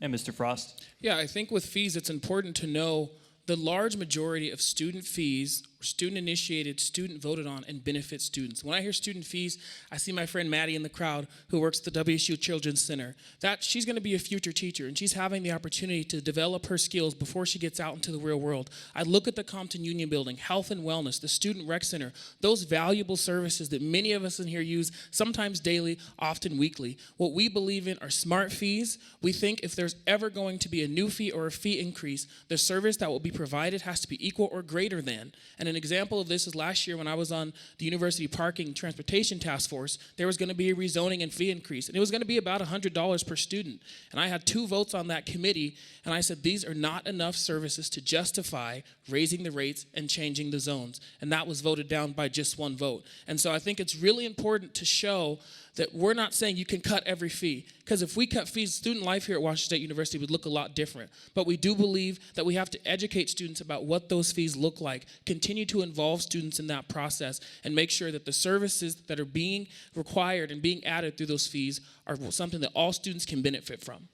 S1: And Mr. Frost?
S4: Yeah, I think with fees, it's important to know the large majority of student fees are student-initiated, student-voted on, and benefit students. When I hear student fees, I see my friend Maddie in the crowd who works at the WSU Children's Center. She's going to be a future teacher, and she's having the opportunity to develop her skills before she gets out into the real world. I look at the Compton Union Building, health and wellness, the Student Rec Center, those valuable services that many of us in here use, sometimes daily, often weekly. What we believe in are smart fees. We think if there's ever going to be a new fee or a fee increase, the service that will be provided has to be equal or greater than. And an example of this is last year when I was on the University Parking Transportation Task Force, there was going to be a rezoning and fee increase, and it was going to be about $100 per student. And I had 2 votes on that committee, and I said these are not enough services to justify raising the rates and changing the zones. And that was voted down by just 1 vote. And so I think it's really important to show that we're not saying you can cut every fee, because if we cut fees, student life here at Washington State University would look a lot different. But we do believe that we have to educate students about what those fees look like, continue to involve students in that process, and make sure that the services that are being required and being added through those fees are something that all students can benefit from.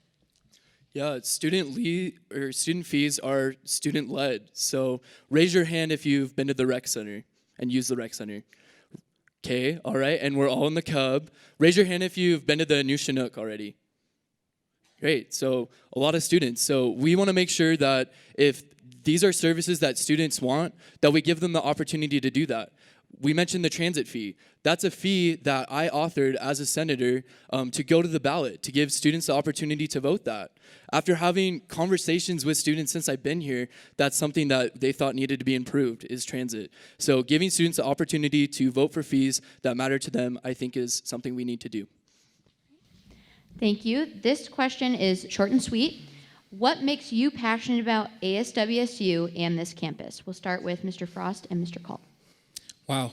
S3: Yeah, student fees are student-led. So raise your hand if you've been to the rec center and used the rec center. Okay, all right, and we're all in the Cub. Raise your hand if you've been to the new Chinook already. Great, so a lot of students. So we want to make sure that if these are services that students want, that we give them the opportunity to do that. We mentioned the transit fee. That's a fee that I authored as a senator to go to the ballot, to give students the opportunity to vote that. After having conversations with students since I've been here, that's something that they thought needed to be improved, is transit. So giving students the opportunity to vote for fees that matter to them, I think is something we need to do.
S2: Thank you. This question is short and sweet. What makes you passionate about ASWSU and this campus? We'll start with Mr. Frost and Mr. Kalt.
S4: Wow.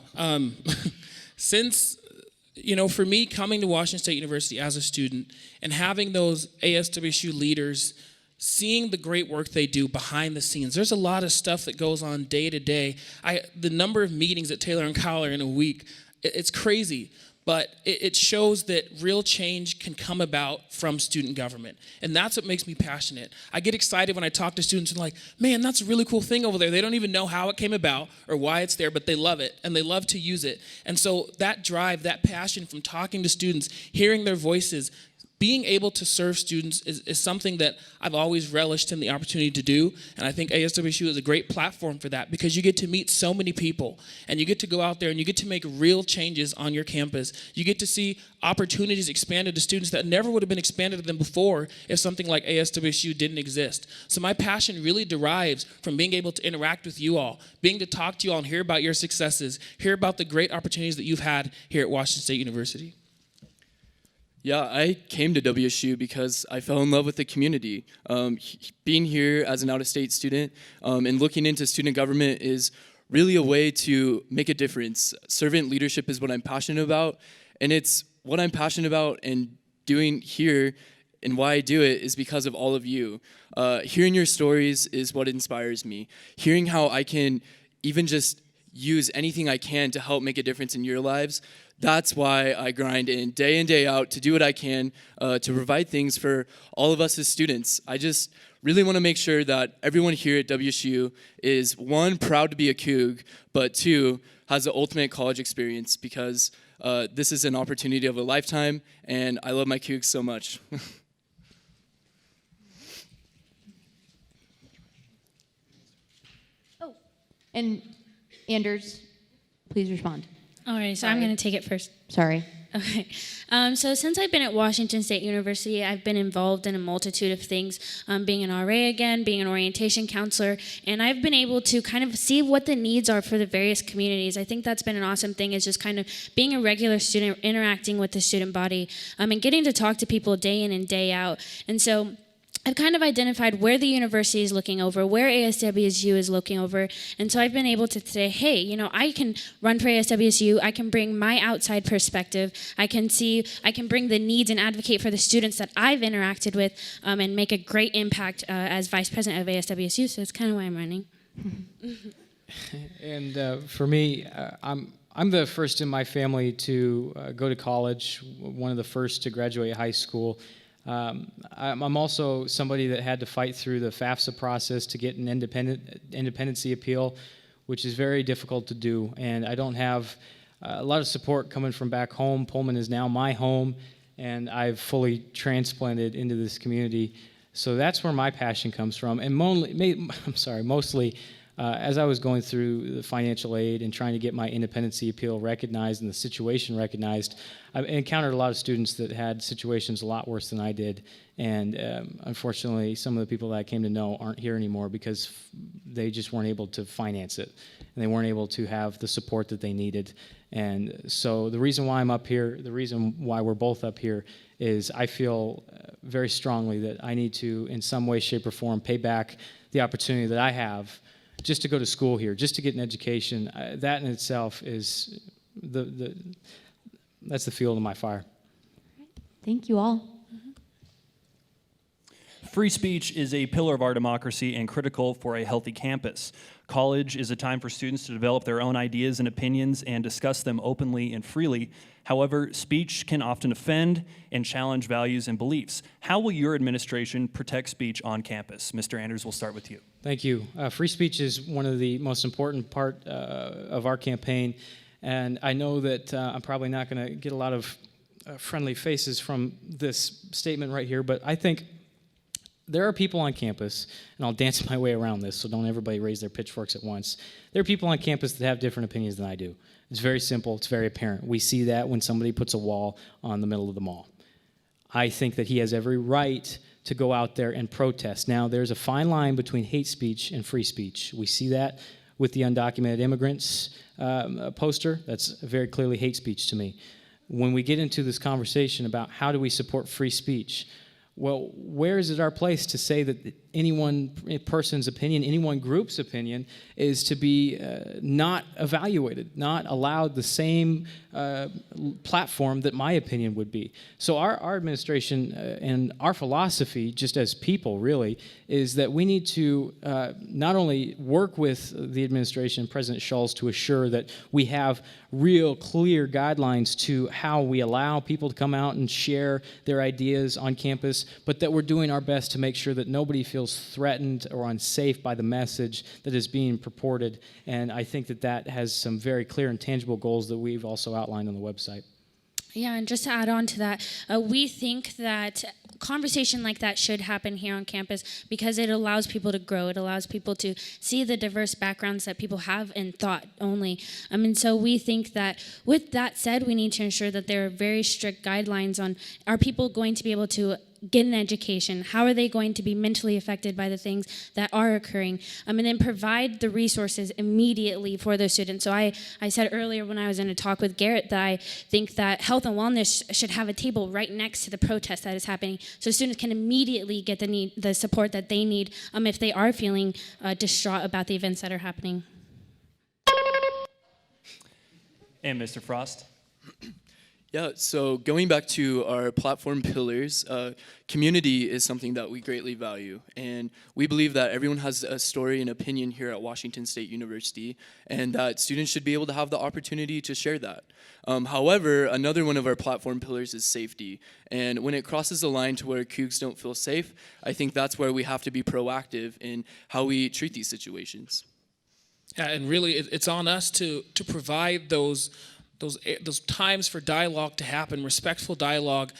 S4: Since, for me, coming to Washington State University as a student and having those ASWSU leaders, seeing the great work they do behind the scenes, there's a lot of stuff that goes on day to day. The number of meetings that Taylor and Kyle are in a week, it's crazy. But it shows that real change can come about from student government. And that's what makes me passionate. I get excited when I talk to students and like, man, that's a really cool thing over there. They don't even know how it came about or why it's there, but they love it and they love to use it. And so that drive, that passion from talking to students, hearing their voices, being able to serve students is something that I've always relished in the opportunity to do, and I think ASWSU is a great platform for that because you get to meet so many people, and you get to go out there and you get to make real changes on your campus. You get to see opportunities expanded to students that never would have been expanded to them before if something like ASWSU didn't exist. So my passion really derives from being able to interact with you all, being to talk to you all and hear about your successes, hear about the great opportunities that you've had here at Washington State University.
S3: Yeah, I came to WSU because I fell in love with the community. Being here as an out-of-state student and looking into student government is really a way to make a difference. Servant leadership is what I'm passionate about, and it's what I'm passionate about and doing here, and why I do it is because of all of you. Hearing your stories is what inspires me. Hearing how I can even just use anything I can to help make a difference in your lives, that's why I grind in day out to do what I can to provide things for all of us as students. I just really want to make sure that everyone here at WSU is, one, proud to be a Coug, but two, has the ultimate college experience because this is an opportunity of a lifetime, and I love my Cougs so much.
S2: Oh, and Anders, please respond.
S6: All right, so I'm going to take it first.
S2: Sorry.
S6: Okay. So since I've been at Washington State University, I've been involved in a multitude of things, being an RA again, being an orientation counselor, and I've been able to kind of see what the needs are for the various communities. I think that's been an awesome thing, is just kind of being a regular student, interacting with the student body, and getting to talk to people day in and day out. And so I've kind of identified where the university is looking over, where ASWSU is looking over, and so I've been able to say, hey, I can run for ASWSU, I can bring my outside perspective, I can bring the needs and advocate for the students that I've interacted with, and make a great impact as vice president of ASWSU, so that's kind of why I'm running.
S5: And for me, I'm the first in my family to go to college, one of the first to graduate high school. I'm also somebody that had to fight through the FAFSA process to get an independency appeal, which is very difficult to do, and I don't have a lot of support coming from back home. Pullman is now my home, and I've fully transplanted into this community, so that's where my passion comes from. And mostly as I was going through the financial aid and trying to get my independency appeal recognized and the situation recognized, I encountered a lot of students that had situations a lot worse than I did. And unfortunately, some of the people that I came to know aren't here anymore because they just weren't able to finance it. And they weren't able to have the support that they needed. And so the reason why I'm up here, the reason why we're both up here, is I feel very strongly that I need to, in some way, shape, or form, pay back the opportunity that I have just to go to school here, just to get an education. That in itself is that's the fuel to my fire.
S2: Thank you all.
S1: Free speech is a pillar of our democracy and critical for a healthy campus. College is a time for students to develop their own ideas and opinions and discuss them openly and freely. However, speech can often offend and challenge values and beliefs. How will your administration protect speech on campus? Mr. Anders, we'll start with you.
S5: Thank you. Free speech is one of the most important part of our campaign, and I know that I'm probably not going to get a lot of friendly faces from this statement right here, but I think there are people on campus, and I'll dance my way around this, so don't everybody raise their pitchforks at once. There are people on campus that have different opinions than I do. It's very simple. It's very apparent. We see that when somebody puts a wall on the middle of the mall. I think that he has every right to go out there and protest. Now, there's a fine line between hate speech and free speech. We see that with the undocumented immigrants poster. That's very clearly hate speech to me. When we get into this conversation about how do we support free speech, well, where is it our place to say that any one person's opinion, any one group's opinion, is to be not evaluated, not allowed the same platform that my opinion would be? So our administration and our philosophy, just as people really, is that we need to not only work with the administration, President Schultz, to assure that we have real clear guidelines to how we allow people to come out and share their ideas on campus, but that we're doing our best to make sure that nobody feels threatened or unsafe by the message that is being purported. And I think that that has some very clear and tangible goals that we've also outlined on the website.
S6: Yeah, and just to add on to that, we think that conversation like that should happen here on campus because it allows people to grow. It allows people to see the diverse backgrounds that people have in thought only. And so we think that with that said, we need to ensure that there are very strict guidelines on, are people going to be able to get an education? How are they going to be mentally affected by the things that are occurring? And then provide the resources immediately for those students. So I said earlier when I was in a talk with Garrett that I think that health and wellness should have a table right next to the protest that is happening so students can immediately get the support that they need if they are feeling distraught about the events that are happening.
S1: And Mr. Frost?
S3: Yeah, so going back to our platform pillars, community is something that we greatly value. And we believe that everyone has a story and opinion here at Washington State University, and that students should be able to have the opportunity to share that. However, another one of our platform pillars is safety. And when it crosses the line to where Cougs don't feel safe, I think that's where we have to be proactive in how we treat these situations.
S4: Yeah, and really it's on us to provide those times for dialogue to happen, respectful dialogue.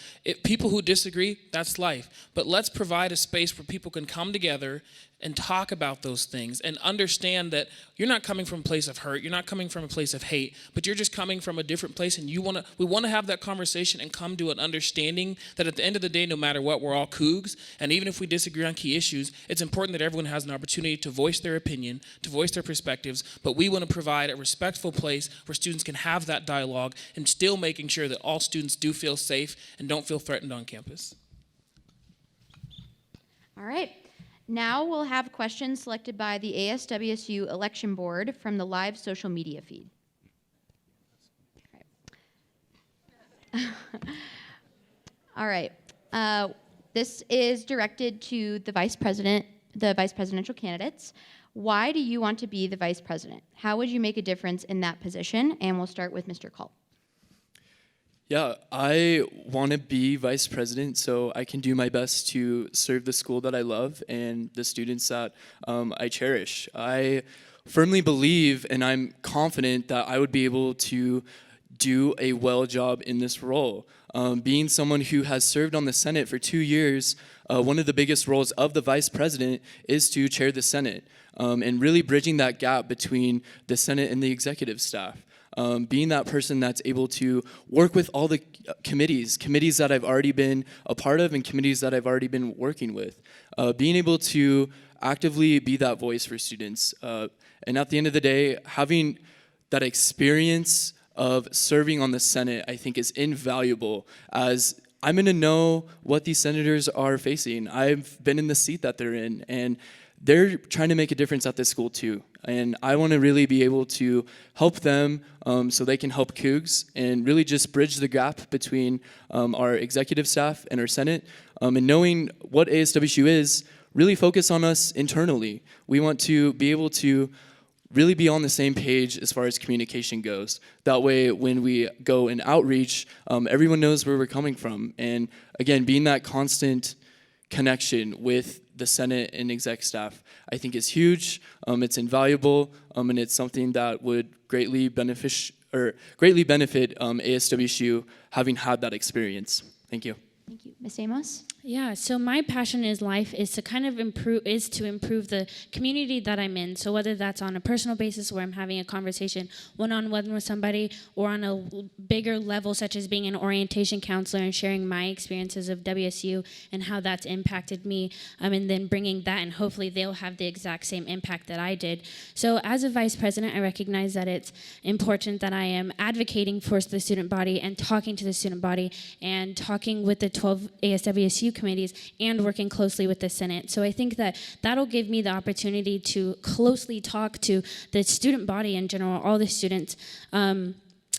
S4: People who disagree, that's life. But let's provide a space where people can come together and talk about those things and understand that you're not coming from a place of hurt, you're not coming from a place of hate, but you're just coming from a different place, and we want to have that conversation and come to an understanding that at the end of the day, no matter what, we're all Cougs, and even if we disagree on key issues, it's important that everyone has an opportunity to voice their opinion, to voice their perspectives, but we want to provide a respectful place where students can have that dialogue and still making sure that all students do feel safe and don't feel threatened on campus.
S2: All right. Now we'll have questions selected by the ASWSU election board from the live social media feed. All right. This is directed to the vice presidential candidates. Why do you want to be the vice president? How would you make a difference in that position? And we'll start with Mr. Kalt.
S3: Yeah, I want to be vice president so I can do my best to serve the school that I love and the students that I cherish. I firmly believe and I'm confident that I would be able to do a well job in this role. Being someone who has served on the Senate for 2 years, one of the biggest roles of the vice president is to chair the Senate and really bridging that gap between the Senate and the executive staff. Being that person that's able to work with all the committees that I've already been a part of and committees that I've already been working with. Being able to actively be that voice for students. And at the end of the day, having that experience of serving on the Senate, I think is invaluable, as I'm going to know what these senators are facing. I've been in the seat that they're in, and they're trying to make a difference at this school too. And I want to really be able to help them so they can help Cougs and really just bridge the gap between our executive staff and our Senate. And knowing what ASWSU is, really focus on us internally. We want to be able to really be on the same page as far as communication goes. That way, when we go in outreach, everyone knows where we're coming from. And again, being that constant connection with the Senate and exec staff, I think is huge. It's invaluable, and it's something that would greatly benefit ASWSU having had that experience. Thank you.
S2: Thank you. Ms. Amos?
S6: Yeah, so my passion in life is to kind of improve the community that I'm in. So whether that's on a personal basis where I'm having a conversation one-on-one with somebody, or on a bigger level such as being an orientation counselor and sharing my experiences of WSU and how that's impacted me, and then bringing that, and hopefully they'll have the exact same impact that I did. So as a vice president, I recognize that it's important that I am advocating for the student body and talking to the student body and talking with the 12 ASWSU committees and working closely with the Senate. So I think that that'll give me the opportunity to closely talk to the student body in general, all the students,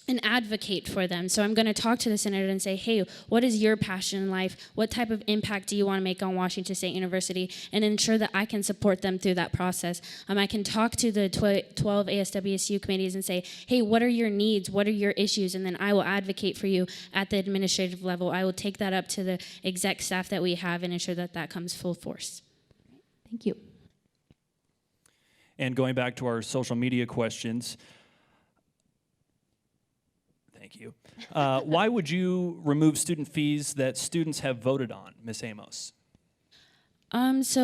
S6: and advocate for them. So I'm going to talk to the senator and say, hey, what is your passion in life? What type of impact do you want to make on Washington State University? And ensure that I can support them through that process. I can talk to the 12 ASWSU committees and say, hey, what are your needs? What are your issues? And then I will advocate for you at the administrative level. I will take that up to the exec staff that we have and ensure that that comes full force.
S2: Thank you.
S1: And going back to our social media questions, thank you. Why would you remove student fees that students have voted on, Ms. Amos?
S6: Let's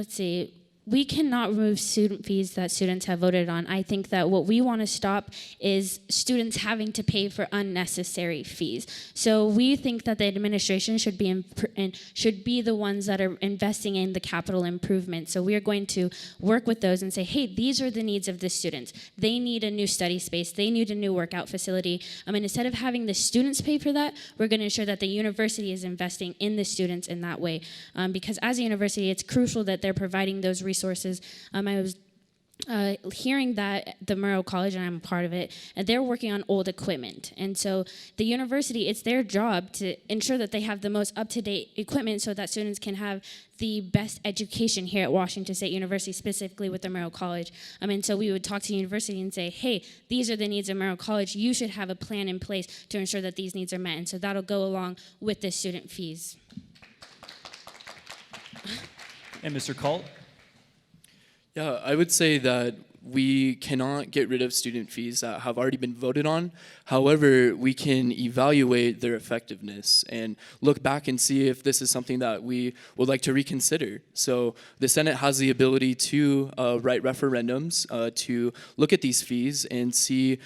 S6: see. We cannot remove student fees that students have voted on. I think that what we want to stop is students having to pay for unnecessary fees. So we think that the administration should be the ones that are investing in the capital improvement. So we are going to work with those and say, hey, these are the needs of the students. They need a new study space. They need a new workout facility. And instead of having the students pay for that, we're going to ensure that the university is investing in the students in that way. Because as a university, it's crucial that they're providing those resources. I was hearing that the Murrow College, and I'm a part of it, and they're working on old equipment. And so the university, it's their job to ensure that they have the most up-to-date equipment so that students can have the best education here at Washington State University, specifically with the Murrow College. And so we would talk to the university and say, hey, these are the needs of Murrow College. You should have a plan in place to ensure that these needs are met. And so that'll go along with the student fees.
S1: And Mr. Kalt?
S3: Yeah, I would say that we cannot get rid of student fees that have already been voted on. However, we can evaluate their effectiveness and look back and see if this is something that we would like to reconsider. So the Senate has the ability to write referendums to look at these fees and see,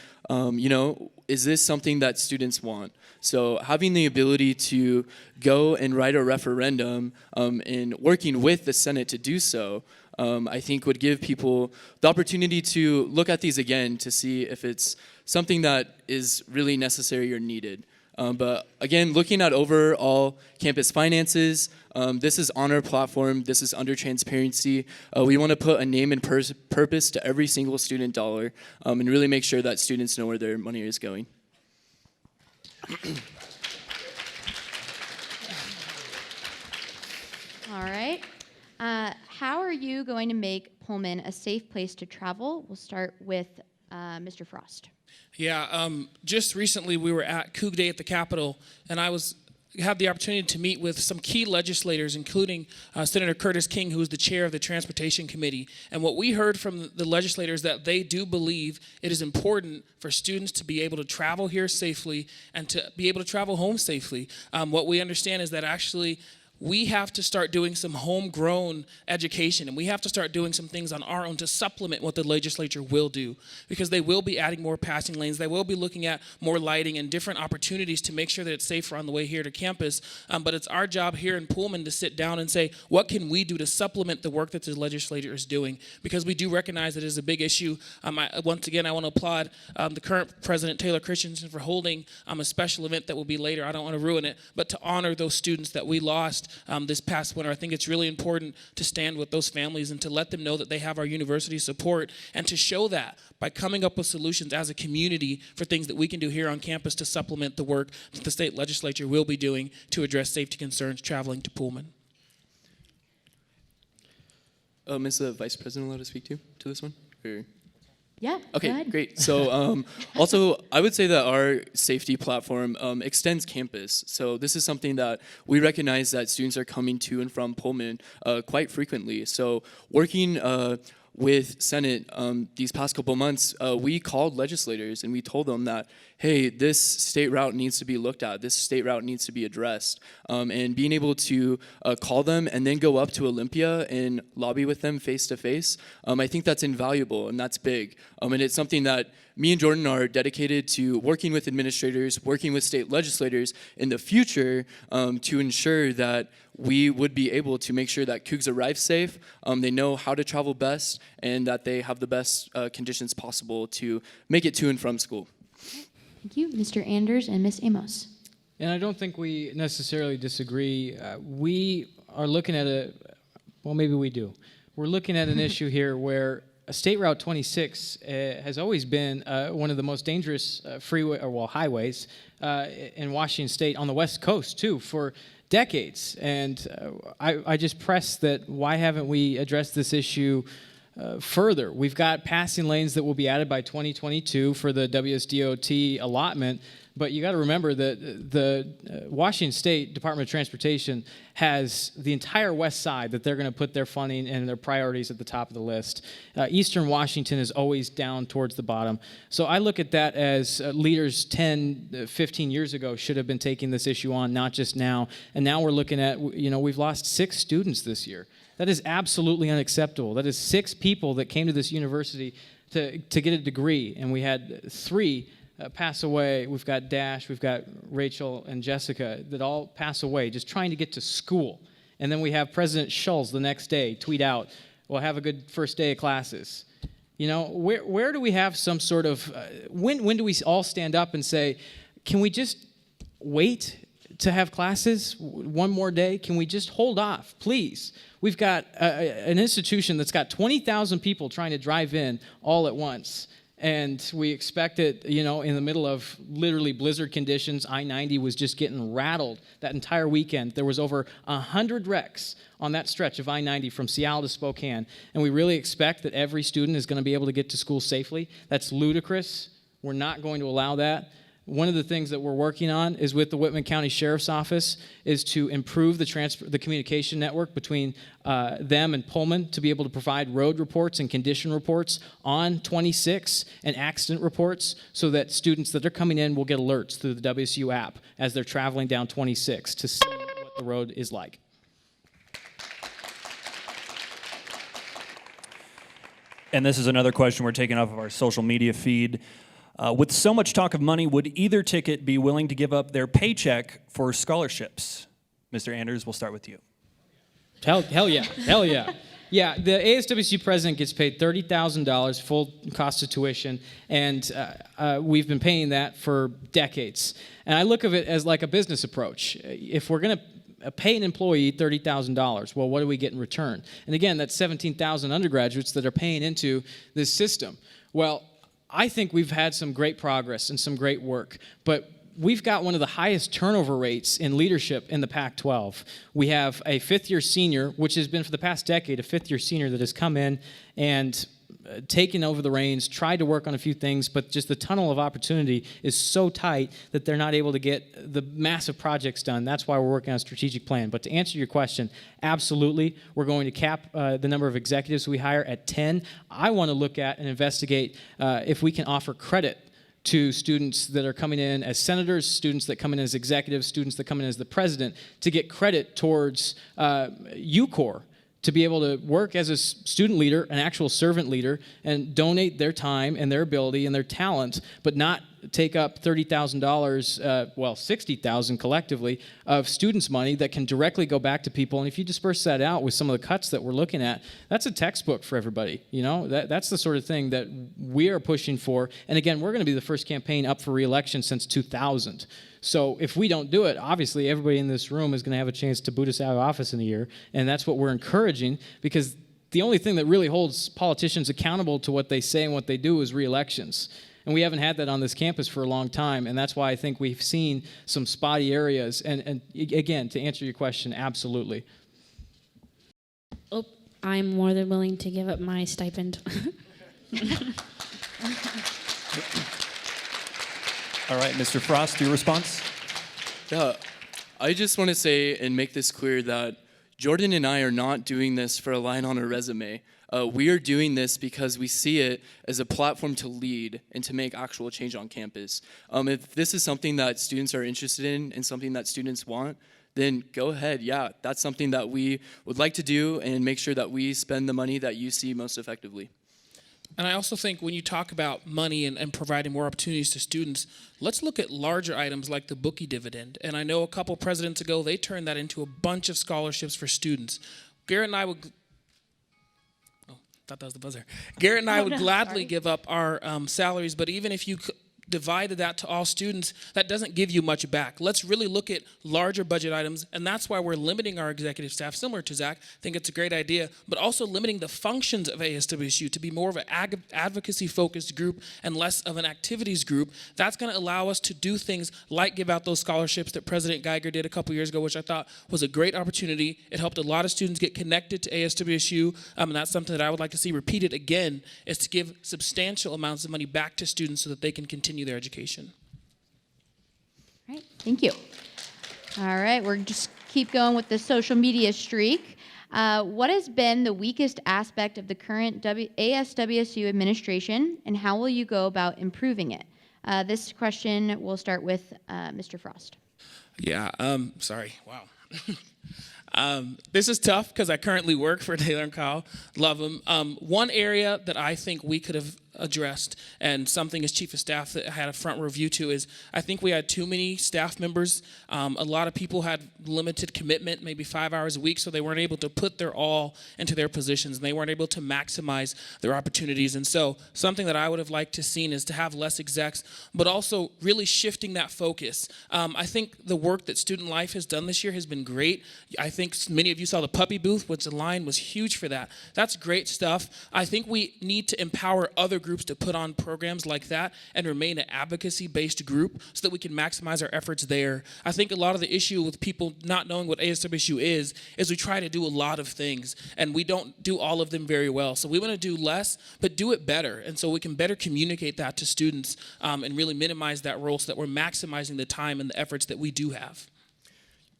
S3: is this something that students want? So having the ability to go and write a referendum and working with the Senate to do so, I think would give people the opportunity to look at these again to see if it's something that is really necessary or needed. But again, looking at overall campus finances, this is on our platform, this is under transparency. We want to put a name and purpose to every single student dollar and really make sure that students know where their money is going.
S2: All right. How are you going to make Pullman a safe place to travel? We'll start with Mr. Frost.
S4: Yeah, just recently we were at Coug Day at the Capitol, and I had the opportunity to meet with some key legislators, including Senator Curtis King, who is the chair of the Transportation Committee. And what we heard from the legislators that they do believe it is important for students to be able to travel here safely and to be able to travel home safely. What we understand is that actually we have to start doing some homegrown education, and we have to start doing some things on our own to supplement what the legislature will do, because they will be adding more passing lanes. They will be looking at more lighting and different opportunities to make sure that it's safer on the way here to campus. But it's our job here in Pullman to sit down and say, what can we do to supplement the work that the legislature is doing? Because we do recognize that it is a big issue. Once again, I want to applaud the current President Taylor Christensen for holding a special event that will be later. I don't want to ruin it, but to honor those students that we lost this past winter. I think it's really important to stand with those families and to let them know that they have our university support, and to show that by coming up with solutions as a community for things that we can do here on campus to supplement the work that the state legislature will be doing to address safety concerns traveling to Pullman.
S3: Is the Vice President allowed to speak to this one? Or?
S2: Yeah.
S3: Okay, great. So also, I would say that our safety platform extends campus. So this is something that we recognize that students are coming to and from Pullman quite frequently. So working with Senate these past couple months, we called legislators and we told them that, hey, this state route needs to be looked at. This state route needs to be addressed. And being able to call them and then go up to Olympia and lobby with them face to face, I think that's invaluable and that's big. And it's something that me and Jordan are dedicated to working with administrators, working with state legislators in the future to ensure that we would be able to make sure that Cougs arrive safe, they know how to travel best, and that they have the best conditions possible to make it to and from school.
S2: Thank you, Mr. Anders and Ms. Amos.
S5: And I don't think we necessarily disagree. We are looking at well, maybe we do. We're looking at an issue here where State Route 26 has always been one of the most dangerous highways in Washington State, on the West Coast too, for decades. And I just press that, why haven't we addressed this issue further? We've got passing lanes that will be added by 2022 for the WSDOT allotment, but you got to remember that the Washington State Department of Transportation has the entire west side that they're going to put their funding and their priorities at the top of the list. Eastern Washington is always down towards the bottom. So I look at that as leaders 10, 15 years ago should have been taking this issue on, not just now. And now we're looking at, we've lost 6 students this year. That is absolutely unacceptable. That is 6 people that came to this university to get a degree, and we had 3 pass away. We've got Dash, we've got Rachel and Jessica that all pass away just trying to get to school. And then we have President Schulz the next day tweet out, well, have a good first day of classes. Where do we have some sort of, when do we all stand up and say, can we just wait to have classes one more day? Can we just hold off, please? We've got an institution that's got 20,000 people trying to drive in all at once. And we expect it, in the middle of literally blizzard conditions. I-90 was just getting rattled that entire weekend. There was over 100 wrecks on that stretch of I-90 from Seattle to Spokane. And we really expect that every student is going to be able to get to school safely. That's ludicrous. We're not going to allow that. One of the things that we're working on is with the Whitman County Sheriff's Office is to improve the communication network between them and Pullman to be able to provide road reports and condition reports on 26 and accident reports so that students that are coming in will get alerts through the WSU app as they're traveling down 26 to see what the road is like.
S1: And this is another question we're taking off of our social media feed. With so much talk of money, would either ticket be willing to give up their paycheck for scholarships? Mr. Anders, we'll start with you.
S5: Hell yeah, hell yeah. Yeah, the ASWSU president gets paid $30,000 full cost of tuition, and we've been paying that for decades. And I look at it as like a business approach. If we're going to pay an employee $30,000, well, what do we get in return? And again, that's 17,000 undergraduates that are paying into this system. Well, I think we've had some great progress and some great work, but we've got one of the highest turnover rates in leadership in the Pac-12. We have a fifth-year senior, which has been for the past decade, a fifth-year senior that has come in and taken over the reins, tried to work on a few things, but just the tunnel of opportunity is so tight that they're not able to get the massive projects done. That's why we're working on a strategic plan. But to answer your question, absolutely, we're going to cap the number of executives we hire at 10. I want to look at and investigate if we can offer credit to students that are coming in as senators, students that come in as executives, students that come in as the president, to get credit towards UCOR, to be able to work as a student leader, an actual servant leader, and donate their time and their ability and their talent, but not take up $30,000, $60,000 collectively of students' money that can directly go back to people. And if you disperse that out with some of the cuts that we're looking at, that's a textbook for everybody. That's the sort of thing that we are pushing for. And again, we're going to be the first campaign up for re-election since 2000. So if we don't do it, obviously everybody in this room is going to have a chance to boot us out of office in a year. And that's what we're encouraging, because the only thing that really holds politicians accountable to what they say and what they do is re-elections. And we haven't had that on this campus for a long time, and that's why I think we've seen some spotty areas. And again, to answer your question, absolutely.
S6: Oh, I'm more than willing to give up my stipend.
S1: All right, Mr. Frost, your response?
S3: Yeah, I just want to say and make this clear that Jordan and I are not doing this for a line on our resume. We are doing this because we see it as a platform to lead and to make actual change on campus. If this is something that students are interested in and something that students want, then go ahead. Yeah, that's something that we would like to do and make sure that we spend the money that you see most effectively.
S4: And I also think when you talk about money and providing more opportunities to students, let's look at larger items like the bookie dividend. And I know a couple presidents ago, they turned that into a bunch of scholarships for students. Garrett and I would... thought that was the buzzer. Garrett and I would gladly give up our salaries, but even if you divided that to all students, that doesn't give you much back. Let's really look at larger budget items, and that's why we're limiting our executive staff, similar to Zach. I think it's a great idea, but also limiting the functions of ASWSU to be more of an advocacy-focused group and less of an activities group. That's going to allow us to do things like give out those scholarships that President Geiger did a couple years ago, which I thought was a great opportunity. It helped a lot of students get connected to ASWSU, and that's something that I would like to see repeated again, is to give substantial amounts of money back to students so that they can continue their education.
S2: All right, thank you. All right, we're just keep going with the social media streak. What has been the weakest aspect of the current ASWSU administration, and how will you go about improving it? This question will start with Mr. Frost.
S4: Yeah, sorry, wow. This is tough because I currently work for Taylor and Kyle. Love them. One area that I think we could have addressed, and something as chief of staff that I had a front row view to, is I think we had too many staff members. A lot of people had limited commitment, maybe 5 hours a week, so they weren't able to put their all into their positions, and they weren't able to maximize their opportunities. And so something that I would have liked to seen is to have less execs, but also really shifting that focus. I think the work that Student Life has done this year has been great. I think many of you saw the puppy booth, which the line was huge for that. That's great stuff. I think we need to empower other groups to put on programs like that and remain an advocacy-based group so that we can maximize our efforts there. I think a lot of the issue with people not knowing what ASWSU is we try to do a lot of things, and we don't do all of them very well. So we want to do less, but do it better, and so we can better communicate that to students and really minimize that role so that we're maximizing the time and the efforts that we do have.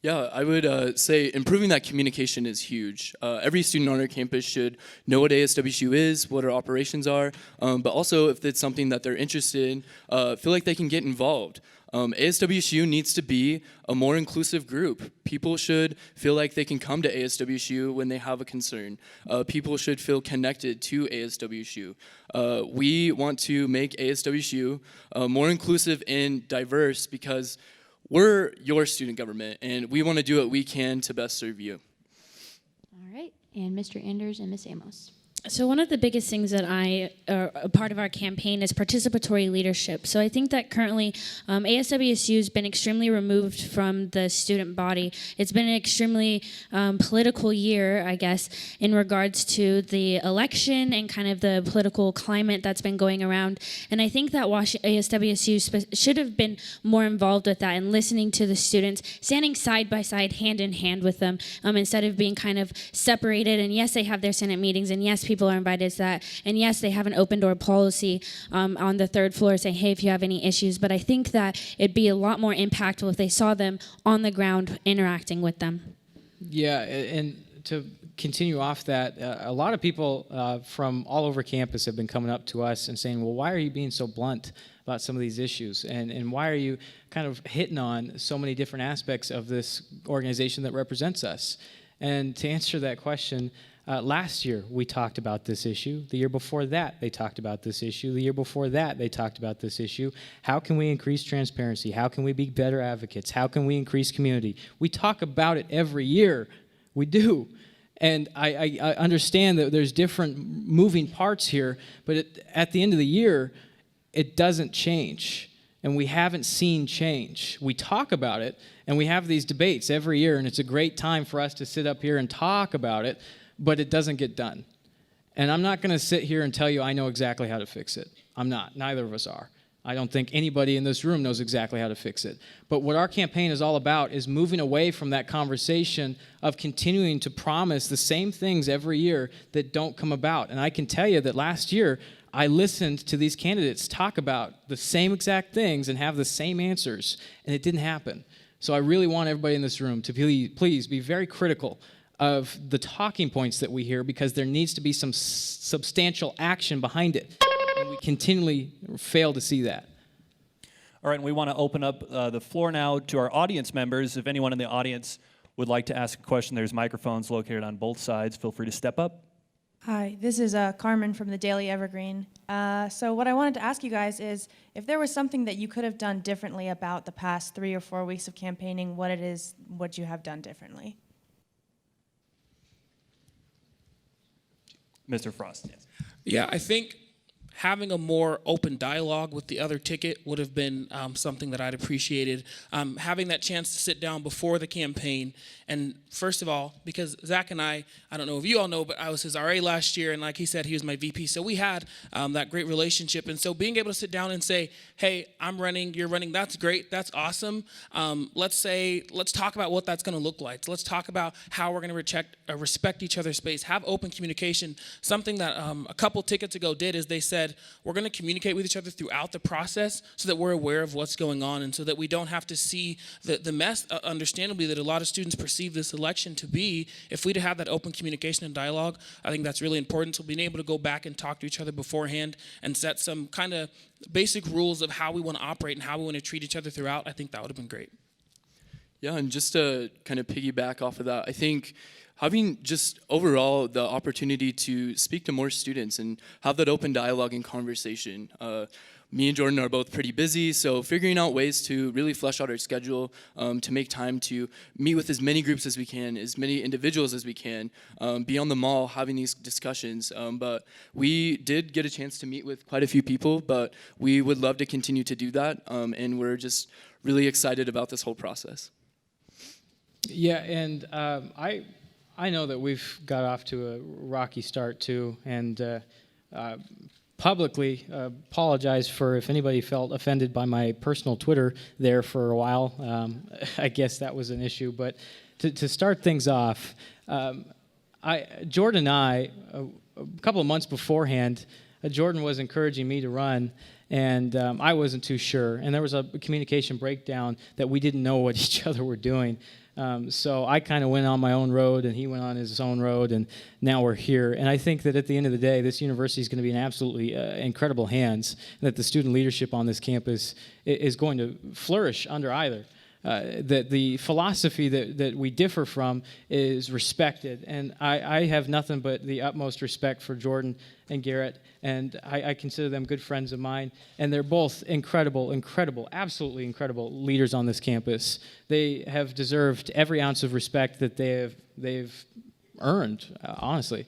S3: Yeah, I would say improving that communication is huge. Every student on our campus should know what ASWSU is, what our operations are, but also if it's something that they're interested in, feel like they can get involved. ASWSU needs to be a more inclusive group. People should feel like they can come to ASWSU when they have a concern. People should feel connected to ASWSU. We want to make ASWSU more inclusive and diverse because we're your student government, and we want to do what we can to best serve you.
S2: All right, and Mr. Anders and Ms. Amos.
S6: So one of the biggest things that a part of our campaign is participatory leadership. So I think that currently ASWSU has been extremely removed from the student body. It's been an extremely political year, I guess, in regards to the election and kind of the political climate that's been going around. And I think that ASWSU should have been more involved with that and listening to the students, standing side by side, hand in hand with them, instead of being kind of separated. And yes, they have their Senate meetings, and yes, people are invited to that. And yes, they have an open door policy on the third floor saying, hey, if you have any issues. But I think that it'd be a lot more impactful if they saw them on the ground interacting with them.
S5: Yeah, and to continue off that, a lot of people from all over campus have been coming up to us and saying, well, why are you being so blunt about some of these issues? And why are you kind of hitting on so many different aspects of this organization that represents us? And to answer that question, last year, we talked about this issue. The year before that, they talked about this issue. The year before that, they talked about this issue. How can we increase transparency? How can we be better advocates? How can we increase community? We talk about it every year. We do. And I understand that there's different moving parts here, but at the end of the year, it doesn't change. And we haven't seen change. We talk about it, and we have these debates every year, and it's a great time for us to sit up here and talk about it, but it doesn't get done. And I'm not going to sit here and tell you I know exactly how to fix it. I'm not. Neither of us are. I don't think anybody in this room knows exactly how to fix it. But what our campaign is all about is moving away from that conversation of continuing to promise the same things every year that don't come about. And I can tell you that last year, I listened to these candidates talk about the same exact things and have the same answers, and it didn't happen. So I really want everybody in this room to please be very critical of the talking points that we hear, because there needs to be some substantial action behind it. And we continually fail to see that.
S1: All right, and we want to open up the floor now to our audience members. If anyone in the audience would like to ask a question, there's microphones located on both sides. Feel free to step up.
S7: Hi, this is Carmen from the Daily Evergreen. So what I wanted to ask you guys is, if there was something that you could have done differently about the past 3 or 4 weeks of campaigning, what you have done differently?
S1: Mr. Frost, yes.
S4: Yeah, I think having a more open dialogue with the other ticket would have been something that I'd appreciated. Having that chance to sit down before the campaign, and first of all, because Zach and I don't know if you all know, but I was his RA last year, and like he said, he was my VP, so we had that great relationship. And so being able to sit down and say, hey, I'm running, you're running, that's great, that's awesome. Let's talk about what that's going to look like. Let's talk about how we're going to respect each other's space, have open communication. Something that a couple tickets ago did is they said, we're going to communicate with each other throughout the process so that we're aware of what's going on, and so that we don't have to see the mess, understandably, that a lot of students perceive this election to be. If we'd have that open communication and dialogue, I think that's really important. So being able to go back and talk to each other beforehand and set some kind of basic rules of how we want to operate and how we want to treat each other throughout, I think that would have been great.
S3: Yeah, and just to kind of piggyback off of that, I think having just overall the opportunity to speak to more students and have that open dialogue and conversation. Me and Jordan are both pretty busy, so figuring out ways to really flesh out our schedule, to make time to meet with as many groups as we can, as many individuals as we can, be on the mall having these discussions. But we did get a chance to meet with quite a few people, but we would love to continue to do that, and we're just really excited about this whole process.
S5: Yeah, and I know that we've got off to a rocky start too, and publicly apologize for if anybody felt offended by my personal Twitter there for a while. I guess that was an issue, but to start things off, Jordan and I, a couple of months beforehand, Jordan was encouraging me to run, and I wasn't too sure, and there was a communication breakdown that we didn't know what each other were doing. So I kind of went on my own road, and he went on his own road, and now we're here. And I think that at the end of the day, this university is going to be in absolutely incredible hands, and that the student leadership on this campus is going to flourish under either. That the philosophy that we differ from is respected, and I have nothing but the utmost respect for Jordan and Garrett, and I consider them good friends of mine, and they're both incredible, absolutely incredible leaders on this campus. They have deserved every ounce of respect that they've earned, honestly.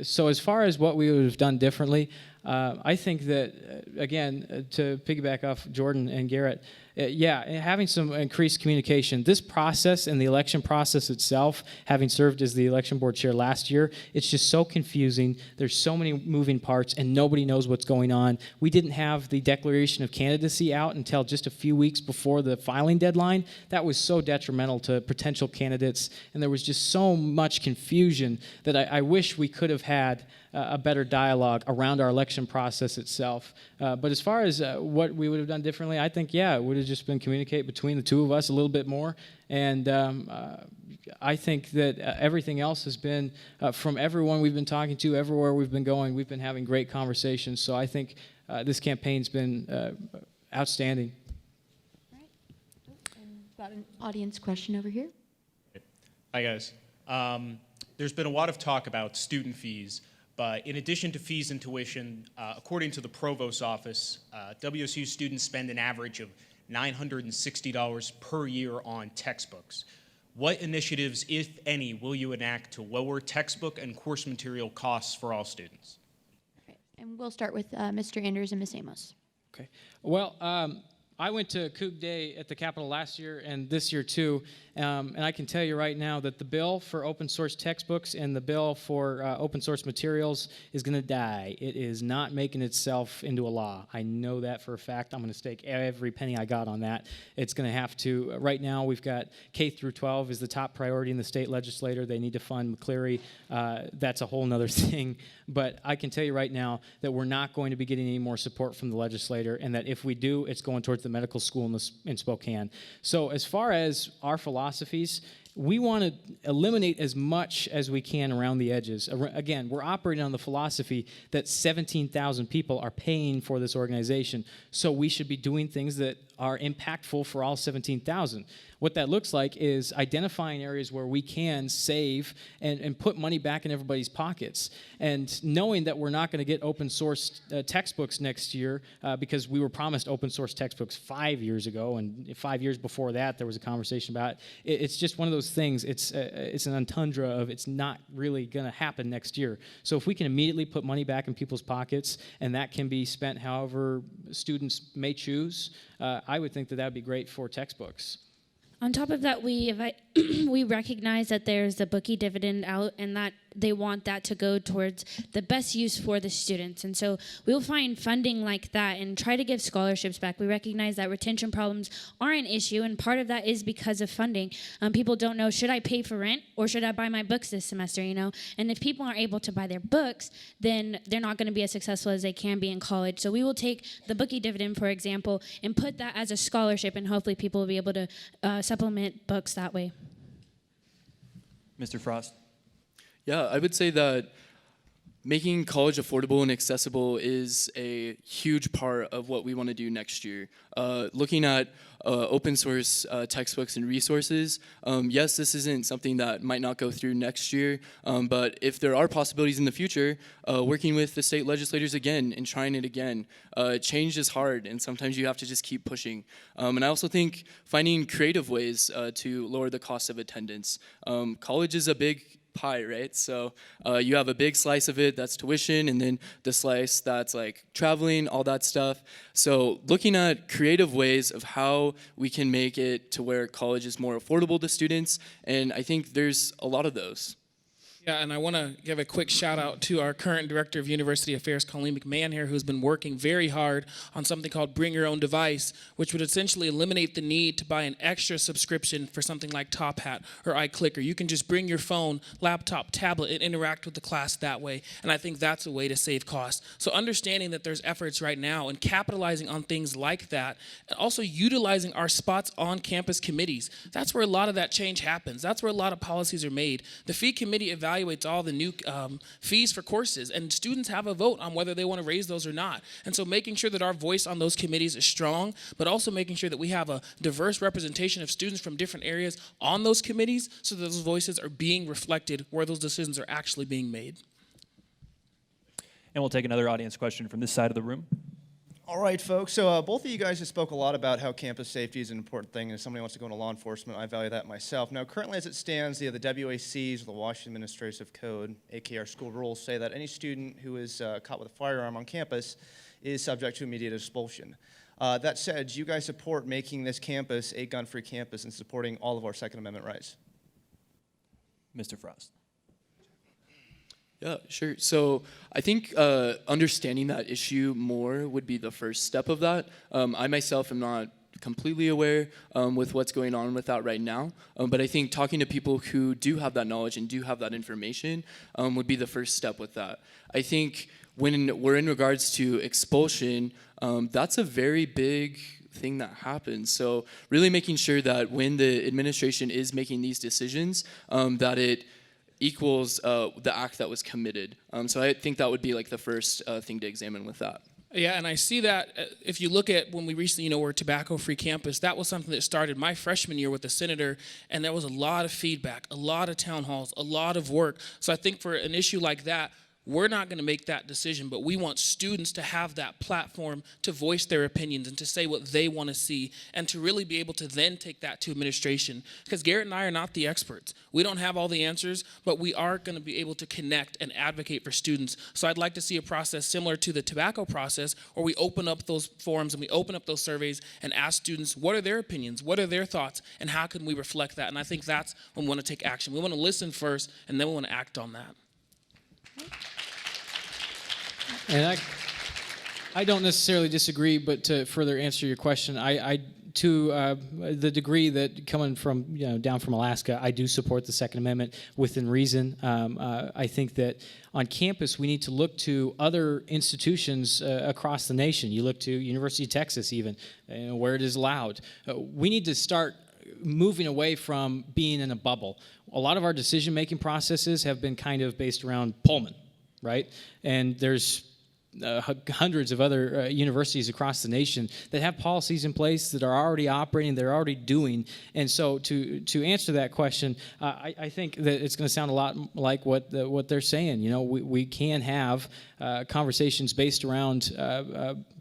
S5: So as far as what we would have done differently, I think that, again, to piggyback off Jordan and Garrett, having some increased communication. This process and the election process itself, having served as the election board chair last year, it's just so confusing. There's so many moving parts, and nobody knows what's going on. We didn't have the declaration of candidacy out until just a few weeks before the filing deadline. That was so detrimental to potential candidates, and there was just so much confusion that I wish we could have had a better dialogue around our election process itself. But as far as what we would have done differently, I think, it would have just been communicate between the two of us a little bit more. And I think that everything else has been, from everyone we've been talking to, everywhere we've been going, we've been having great conversations. So I think this campaign's been outstanding.
S2: All right. Got an audience question over here.
S8: Hi, guys. There's been a lot of talk about student fees. But in addition to fees and tuition, according to the Provost's office, WSU students spend an average of $960 per year on textbooks. What initiatives, if any, will you enact to lower textbook and course material costs for all students?
S2: All right. And we'll start with Mr. Anders and Ms. Amos.
S5: Okay. Well, I went to Coug Day at the Capitol last year and this year too, and I can tell you right now that the bill for open source textbooks and the bill for open source materials is going to die. It is not making itself into a law. I know that for a fact. I'm going to stake every penny I got on that. It's going to have to. Right now, we've got K through 12 is the top priority in the state legislature. They need to fund McCleary. That's a whole nother thing. But I can tell you right now that we're not going to be getting any more support from the legislator, and that if we do, it's going towards the medical school in Spokane. So as far as our philosophies, we want to eliminate as much as we can around the edges. Again, we're operating on the philosophy that 17,000 people are paying for this organization, so we should be doing things that are impactful for all 17,000. What that looks like is identifying areas where we can save and put money back in everybody's pockets. And knowing that we're not going to get open source textbooks next year because we were promised open source textbooks 5 years ago, and 5 years before that there was a conversation about it. It's just one of those things. It's an entendre of it's not really going to happen next year. So if we can immediately put money back in people's pockets and that can be spent however students may choose, I would think that that would be great for textbooks.
S6: On top of that, we recognize that there's a bookie dividend out and that they want that to go towards the best use for the students. And so we'll find funding like that and try to give scholarships back. We recognize that retention problems are an issue, and part of that is because of funding. People don't know, should I pay for rent or should I buy my books this semester, you know? And if people aren't able to buy their books, then they're not going to be as successful as they can be in college. So we will take the bookie dividend, for example, and put that as a scholarship, and hopefully people will be able to supplement books that way.
S1: Mr. Frost.
S3: Yeah, I would say that making college affordable and accessible is a huge part of what we want to do next year. Looking at open source textbooks and resources, yes, this isn't something that might not go through next year, but if there are possibilities in the future, working with the state legislators again and trying it again. Change is hard, and sometimes you have to just keep pushing. And I also think finding creative ways to lower the cost of attendance. College is a big pie, right? So you have a big slice of it that's tuition, and then the slice that's like traveling, all that stuff. So looking at creative ways of how we can make it to where college is more affordable to students, and I think there's a lot of those.
S4: Yeah, and I want to give a quick shout out to our current Director of University Affairs, Colleen McMahon here, who's been working very hard on something called Bring Your Own Device, which would essentially eliminate the need to buy an extra subscription for something like Top Hat or iClicker. You can just bring your phone, laptop, tablet, and interact with the class that way, and I think that's a way to save costs. So understanding that there's efforts right now and capitalizing on things like that, and also utilizing our spots on campus committees. That's where a lot of that change happens. That's where a lot of policies are made. The fee committee evaluates all the new fees for courses, and students have a vote on whether they want to raise those or not. And so making sure that our voice on those committees is strong, but also making sure that we have a diverse representation of students from different areas on those committees so that those voices are being reflected where those decisions are actually being made.
S1: And we'll take another audience question from this side of the room.
S9: All right, folks. So both of you guys have spoke a lot about how campus safety is an important thing, and if somebody wants to go into law enforcement, I value that myself. Now, currently as it stands, the WACs, or the Washington Administrative Code, aka our school rules, say that any student who is caught with a firearm on campus is subject to immediate expulsion. That said, do you guys support making this campus a gun-free campus and supporting all of our Second Amendment rights?
S1: Mr. Frost.
S3: Yeah, sure. So I think understanding that issue more would be the first step of that. I myself am not completely aware with what's going on with that right now, but I think talking to people who do have that knowledge and do have that information would be the first step with that. I think when we're in regards to expulsion, that's a very big thing that happens. So really making sure that when the administration is making these decisions, that it equals the act that was committed. So I think that would be like the first thing to examine with that.
S4: Yeah, and I see that if you look at when we recently, we're a tobacco-free campus, that was something that started my freshman year with the senator, and there was a lot of feedback, a lot of town halls, a lot of work. So I think for an issue like that, we're not going to make that decision, but we want students to have that platform to voice their opinions and to say what they want to see and to really be able to then take that to administration. Because Garrett and I are not the experts. We don't have all the answers, but we are going to be able to connect and advocate for students. So I'd like to see a process similar to the tobacco process where we open up those forums and we open up those surveys and ask students what are their opinions, what are their thoughts, and how can we reflect that. And I think that's when we want to take action. We want to listen first, and then we want to act on that.
S5: And I don't necessarily disagree, but to further answer your question, to the degree that coming from down from Alaska, I do support the Second Amendment within reason. I think that on campus we need to look to other institutions across the nation. You look to University of Texas, even where it is allowed. We need to start moving away from being in a bubble. A lot of our decision-making processes have been kind of based around Pullman, right? And there's hundreds of other universities across the nation that have policies in place that are already operating, they're already doing. And so to answer that question, I think that it's going to sound a lot like what they're saying. You know, we can have conversations based around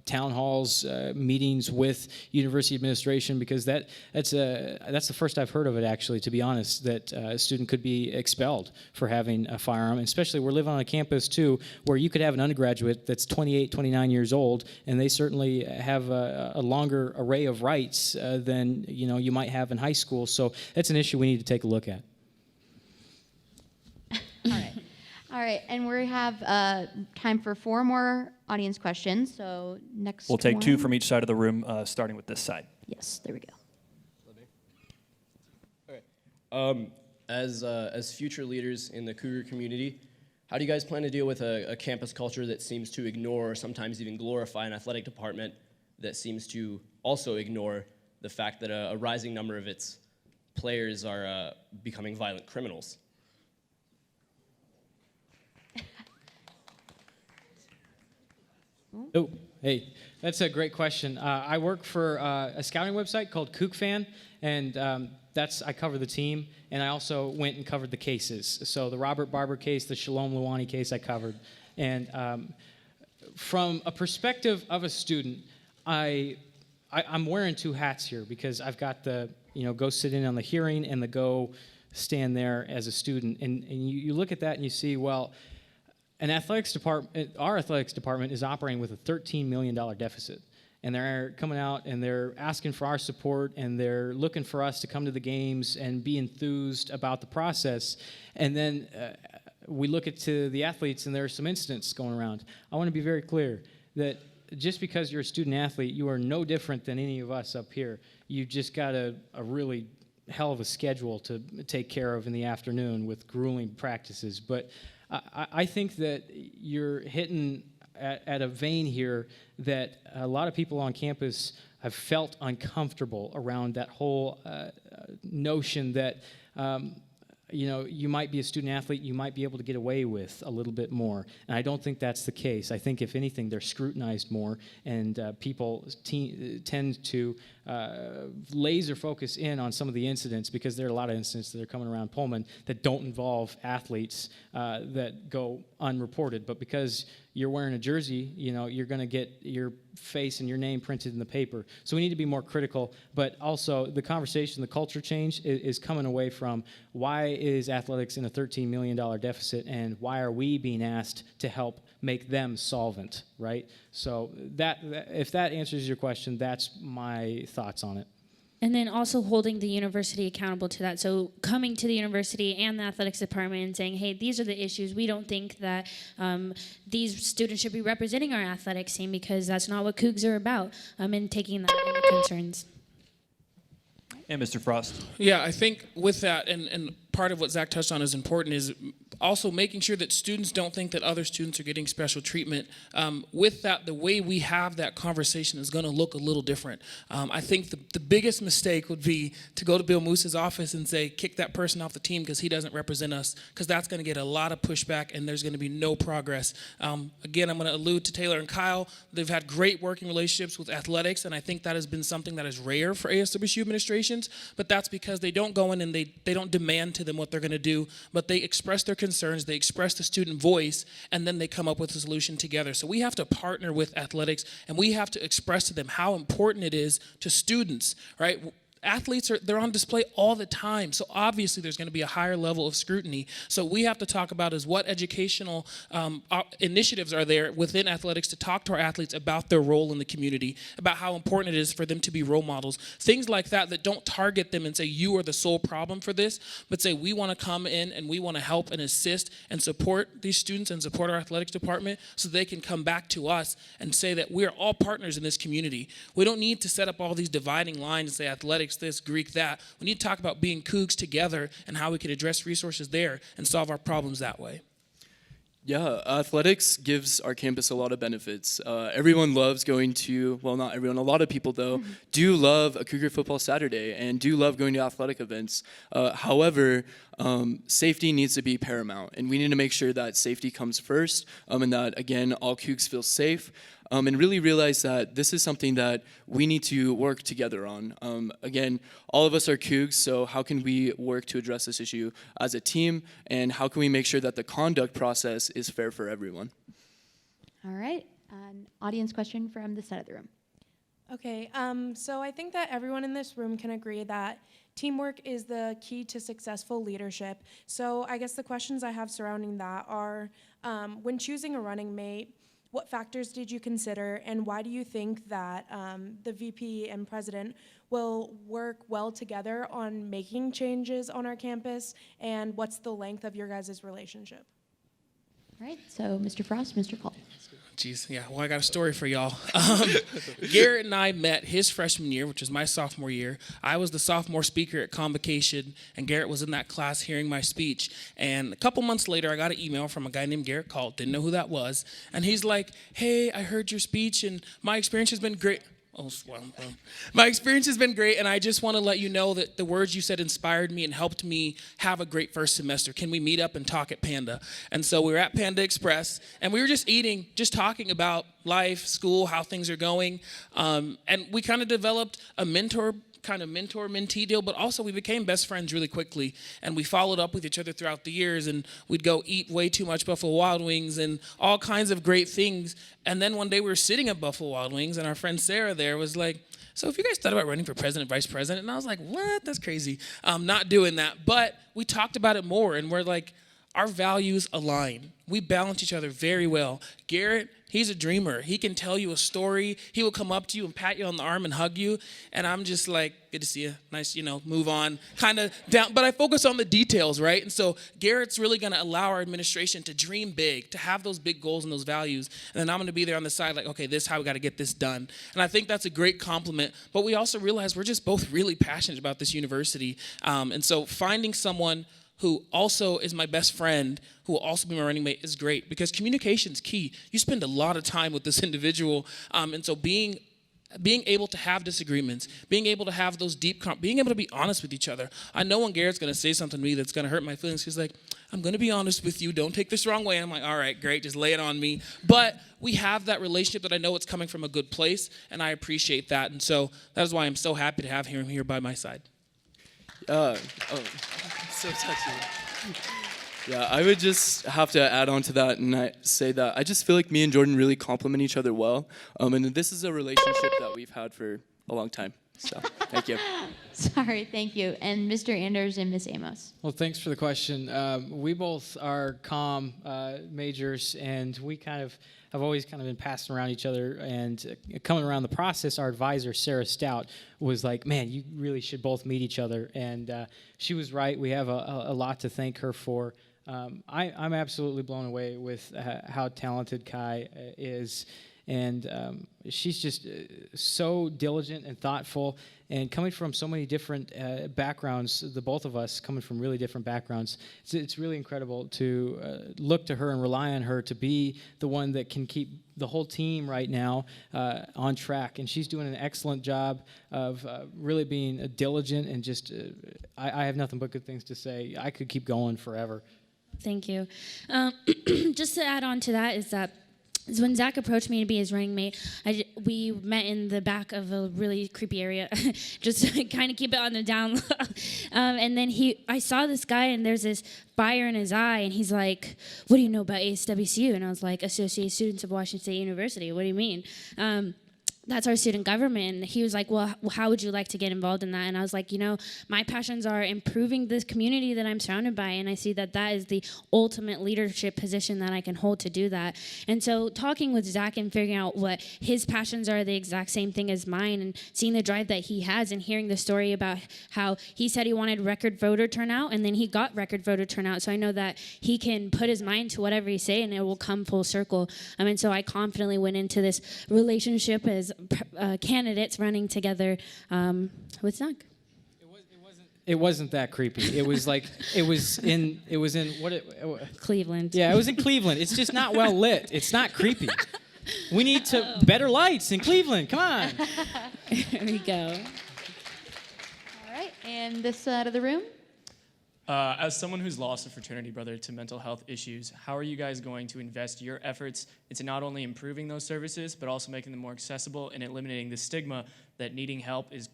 S5: town halls, meetings with university administration, because that's the first I've heard of it, actually, to be honest, that a student could be expelled for having a firearm. And especially we're living on a campus too where you could have an undergraduate that's 28, 29 years old, and they certainly have a longer array of rights than you might have in high school. So that's an issue we need to take a look at.
S2: All right, and we have time for 4 more audience questions. So next
S1: We'll take 2
S2: one.
S1: from each side of the room, starting with this side.
S2: Yes, there we go.
S10: As future leaders in the Cougar community, how do you guys plan to deal with a campus culture that seems to ignore or sometimes even glorify an athletic department that seems to also ignore the fact that a rising number of its players are becoming violent criminals?
S5: Oh, hey, that's a great question. I work for a scouting website called KookFan, and I cover the team, and I also went and covered the cases. So the Robert Barber case, the Shalom Luwani case I covered. And from a perspective of a student, I'm wearing 2 hats here, because I've got the, go sit in on the hearing and the go stand there as a student. And you look at that and you see, well, our athletics department is operating with a $13 million deficit. And they're coming out and they're asking for our support, and they're looking for us to come to the games and be enthused about the process. And then we look at the athletes, and there are some incidents going around. I want to be very clear that just because you're a student athlete, you are no different than any of us up here. You've just got a really hell of a schedule to take care of in the afternoon with grueling practices. But I think that you're hitting at a vein here that a lot of people on campus have felt uncomfortable around that whole notion that you might be a student athlete, you might be able to get away with a little bit more. And I don't think that's the case. I think, if anything, they're scrutinized more, and people tend to laser focus in on some of the incidents, because there are a lot of incidents that are coming around Pullman that don't involve athletes that go unreported. But because you're wearing a jersey, you're going to get your face and your name printed in the paper. So we need to be more critical. But also, the conversation, the culture change is coming away from, why is athletics in a $13 million deficit, and why are we being asked to help make them solvent, right? So if that answers your question, that's my thoughts on it.
S6: And then also holding the university accountable to that. So coming to the university and the athletics department and saying, hey, these are the issues. We don't think that these students should be representing our athletics team, because that's not what Cougs are about, and taking that into concerns.
S1: And Mr. Frost.
S4: Yeah, I think with that, and part of what Zach touched on is important, is also making sure that students don't think that other students are getting special treatment. With that, the way we have that conversation is going to look a little different. I think the biggest mistake would be to go to Bill Moose's office and say, kick that person off the team because he doesn't represent us, because that's going to get a lot of pushback and there's going to be no progress. Again, I'm going to allude to Taylor and Kyle. They've had great working relationships with athletics, and I think that has been something that is rare for ASWSU administrations, but that's because they don't go in and they don't demand to them what they're going to do, but they express their concerns, they express the student voice, and then they come up with a solution together. So we have to partner with athletics, and we have to express to them how important it is to students, right? Athletes they're on display all the time, so obviously there's going to be a higher level of scrutiny. So we have to talk about is what educational initiatives are there within athletics to talk to our athletes about their role in the community, about how important it is for them to be role models, things like that don't target them and say you are the sole problem for this, but say we want to come in and we want to help and assist and support these students and support our athletics department so they can come back to us and say that we are all partners in this community. We don't need to set up all these dividing lines and say athletics this, Greek that. We need to talk about being Cougs together and how we can address resources there and solve our problems that way.
S3: Yeah, athletics gives our campus a lot of benefits. Everyone loves going to, well, not everyone, a lot of people though, do love a Cougar Football Saturday and do love going to athletic events. However, safety needs to be paramount, and we need to make sure that safety comes first, and that, again, all Cougs feel safe. And really realize that this is something that we need to work together on. Again, all of us are Cougs, so how can we work to address this issue as a team, and how can we make sure that the conduct process is fair for everyone?
S2: All right. An audience question from the side of the room.
S7: Okay, so I think that everyone in this room can agree that teamwork is the key to successful leadership. So I guess the questions I have surrounding that are, when choosing a running mate, what factors did you consider, and why do you think that the VP and president will work well together on making changes on our campus, and what's the length of your guys' relationship?
S2: All right, so Mr. Frost, Mr. Kalt.
S4: Jeez, yeah, well, I got a story for y'all. Garrett and I met his freshman year, which was my sophomore year. I was the sophomore speaker at Convocation, and Garrett was in that class hearing my speech. And a couple months later, I got an email from a guy named Garrett Kalt, didn't know who that was. And he's like, hey, I heard your speech, and my experience has been great. Oh, well, my experience has been great, and I just want to let you know that the words you said inspired me and helped me have a great first semester. Can we meet up and talk at Panda? And so we were at Panda Express, and we were just eating, just talking about life, school, how things are going. And we kind of developed a mentor-mentee deal, but also we became best friends really quickly, and we followed up with each other throughout the years, and we'd go eat way too much Buffalo Wild Wings and all kinds of great things. And then one day we were sitting at Buffalo Wild Wings, and our friend Sarah there was like, so if you guys thought about running for president, vice president? And I was like, what? That's crazy. I'm not doing that. But we talked about it more, and we're like, our values align. We balance each other very well. Garrett, he's a dreamer. He can tell you a story. He will come up to you and pat you on the arm and hug you. And I'm just like, good to see you. Nice, move on. Kind of down. But I focus on the details, right? And so Garrett's really going to allow our administration to dream big, to have those big goals and those values. And then I'm going to be there on the side like, okay, this is how we got to get this done. And I think that's a great compliment. But we also realize we're just both really passionate about this university. And so finding someone who also is my best friend, who will also be my running mate, is great, because communication's key. You spend a lot of time with this individual, and so being able to have disagreements, being able to have those being able to be honest with each other. I know when Garrett's going to say something to me that's going to hurt my feelings, he's like, I'm going to be honest with you, don't take this the wrong way. And I'm like, all right, great, just lay it on me. But we have that relationship that I know it's coming from a good place, and I appreciate that. And so that is why I'm so happy to have him here by my side.
S3: So touchy. Yeah, I would just have to add on to that and say that I just feel like me and Jordan really complement each other well. And this is a relationship that we've had for a long time. So, thank you.
S2: Sorry, thank you. And Mr. Anders and Ms. Amos.
S5: Well, thanks for the question. We both are comm majors, and we have always been passing around each other. And coming around the process, our advisor, Sarah Stout, was like, man, you really should both meet each other. And she was right. We have a lot to thank her for. I'm absolutely blown away with how talented Kai is. And she's just so diligent and thoughtful, and coming from so many different backgrounds, the both of us coming from really different backgrounds, it's really incredible to look to her and rely on her to be the one that can keep the whole team right now on track. And she's doing an excellent job of really being diligent, and just I have nothing but good things to say. I could keep going forever.
S6: Thank you. Just to add on to that is that when Zach approached me to be his running mate, we met in the back of a really creepy area, just to kind of keep it on the down low. And then I saw this guy, and there's this fire in his eye, and he's like, what do you know about ASWSU? And I was like, Associated Students of Washington State University. What do you mean? That's our student government. And he was like, well, how would you like to get involved in that? And I was like, my passions are improving this community that I'm surrounded by, and I see that is the ultimate leadership position that I can hold to do that. And so talking with Zach and figuring out what his passions are the exact same thing as mine, and seeing the drive that he has, and hearing the story about how he said he wanted record voter turnout, and then he got record voter turnout. So I know that he can put his mind to whatever he say, and it will come full circle. And so I confidently went into this relationship as candidates running together with Zach.
S5: It wasn't that creepy. It was like it was in
S6: Cleveland.
S5: Yeah, it was in Cleveland. It's just not well lit. It's not creepy. We need better lights in Cleveland. Come on.
S6: There we go.
S2: All right, and this side of the room.
S11: As someone who's lost a fraternity brother to mental health issues, how are you guys going to invest your efforts into not only improving those services, but also making them more accessible and eliminating the stigma that needing help is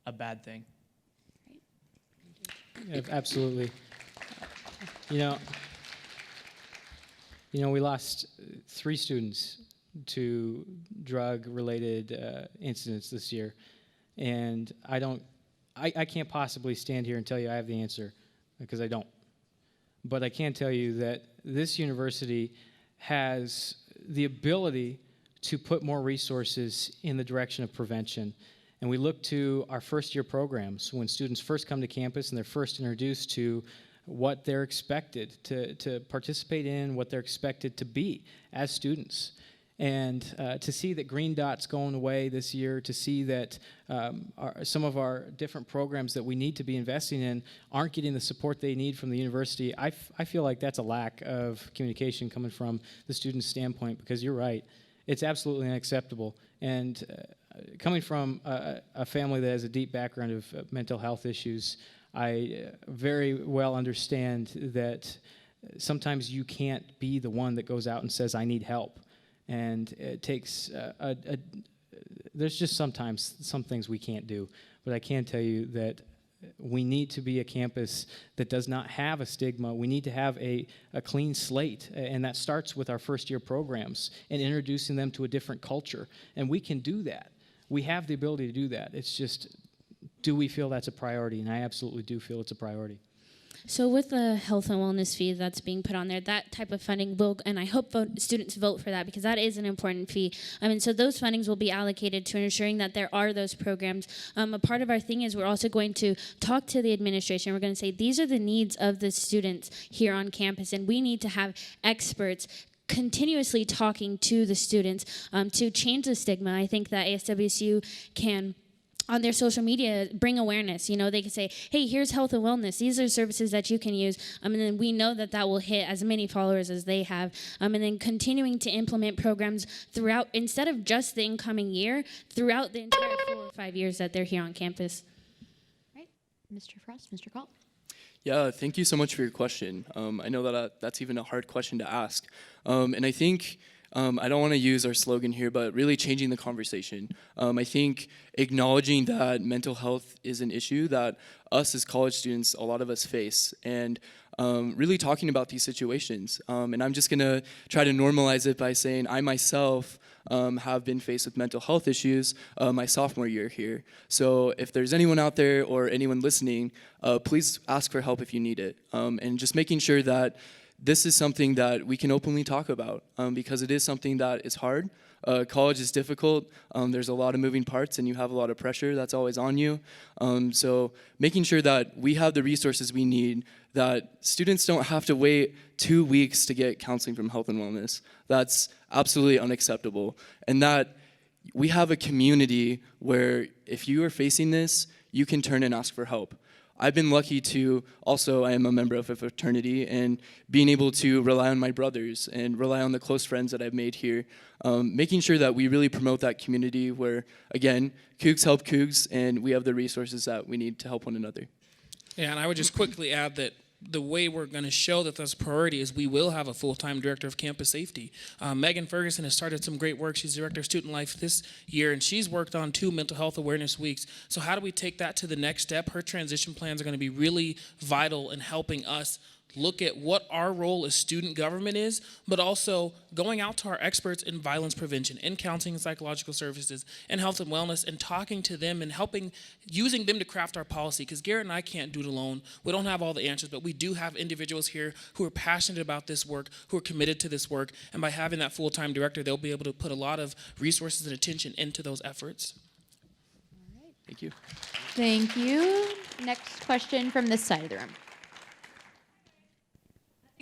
S11: a bad thing?
S5: Yeah, absolutely. You know, we lost 3 students to drug-related incidents this year, and I can't possibly stand here and tell you I have the answer, because I don't. But I can tell you that this university has the ability to put more resources in the direction of prevention. And we look to our first-year programs when students first come to campus and they're first introduced to what they're expected to participate in, what they're expected to be as students. And to see that Green Dot's going away this year, to see that some of our different programs that we need to be investing in aren't getting the support they need from the university, I feel like that's a lack of communication coming from the student's standpoint, because you're right, it's absolutely unacceptable. And coming from a family that has a deep background of mental health issues, I very well understand that sometimes you can't be the one that goes out and says, I need help. And it takes, there's just sometimes some things we can't do. But I can tell you that we need to be a campus that does not have a stigma. We need to have a clean slate, and that starts with our first-year programs and introducing them to a different culture. And we can do that. We have the ability to do that. It's just, do we feel that's a priority? And I absolutely do feel it's a priority.
S6: So with the health and wellness fee that's being put on there, that type of funding will, and I hope students vote for that, because that is an important fee. And so those fundings will be allocated to ensuring that there are those programs. A part of our thing is we're also going to talk to the administration. We're going to say, these are the needs of the students here on campus, and we need to have experts continuously talking to the students to change the stigma. I think that ASWSU can, on their social media, bring awareness. You know, they can say, hey, here's health and wellness. These are services that you can use. And then we know that that will hit as many followers as they have. And then continuing to implement programs throughout, instead of just the incoming year, throughout the entire 4 or 5 years that they're here on campus.
S2: Right. Mr. Frost, Mr. Kalt.
S3: Yeah, thank you so much for your question. I know that that's even a hard question to ask. And I think I don't want to use our slogan here, but really changing the conversation. I think acknowledging that mental health is an issue that us as college students, a lot of us face, and really talking about these situations. And I'm just going to try to normalize it by saying I myself have been faced with mental health issues my sophomore year here. So if there's anyone out there or anyone listening, please ask for help if you need it. And just making sure that this is something that we can openly talk about because it is something that is hard. College is difficult. There's a lot of moving parts and you have a lot of pressure that's always on you. So making sure that we have the resources we need, that students don't have to wait 2 weeks to get counseling from Health and Wellness. That's absolutely unacceptable. And that we have a community where if you are facing this, you can turn and ask for help. I've been lucky to also, I am a member of a fraternity, and being able to rely on my brothers and rely on the close friends that I've made here, making sure that we really promote that community where, again, Cougs help Cougs, and we have the resources that we need to help one another.
S4: Yeah, and I would just quickly add that the way we're going to show that that's a priority is we will have a full-time director of campus safety. Megan Ferguson has started some great work. She's director of student life this year, and she's worked on 2 mental health awareness weeks. So how do we take that to the next step? Her transition plans are going to be really vital in helping us look at what our role as student government is, but also going out to our experts in violence prevention, in counseling and psychological services, and health and wellness, and talking to them and helping, using them to craft our policy, because Garrett and I can't do it alone. We don't have all the answers, but we do have individuals here who are passionate about this work, who are committed to this work, and by having that full-time director, they'll be able to put a lot of resources and attention into those efforts.
S3: Thank you.
S2: Thank you. Next question from this side of the room.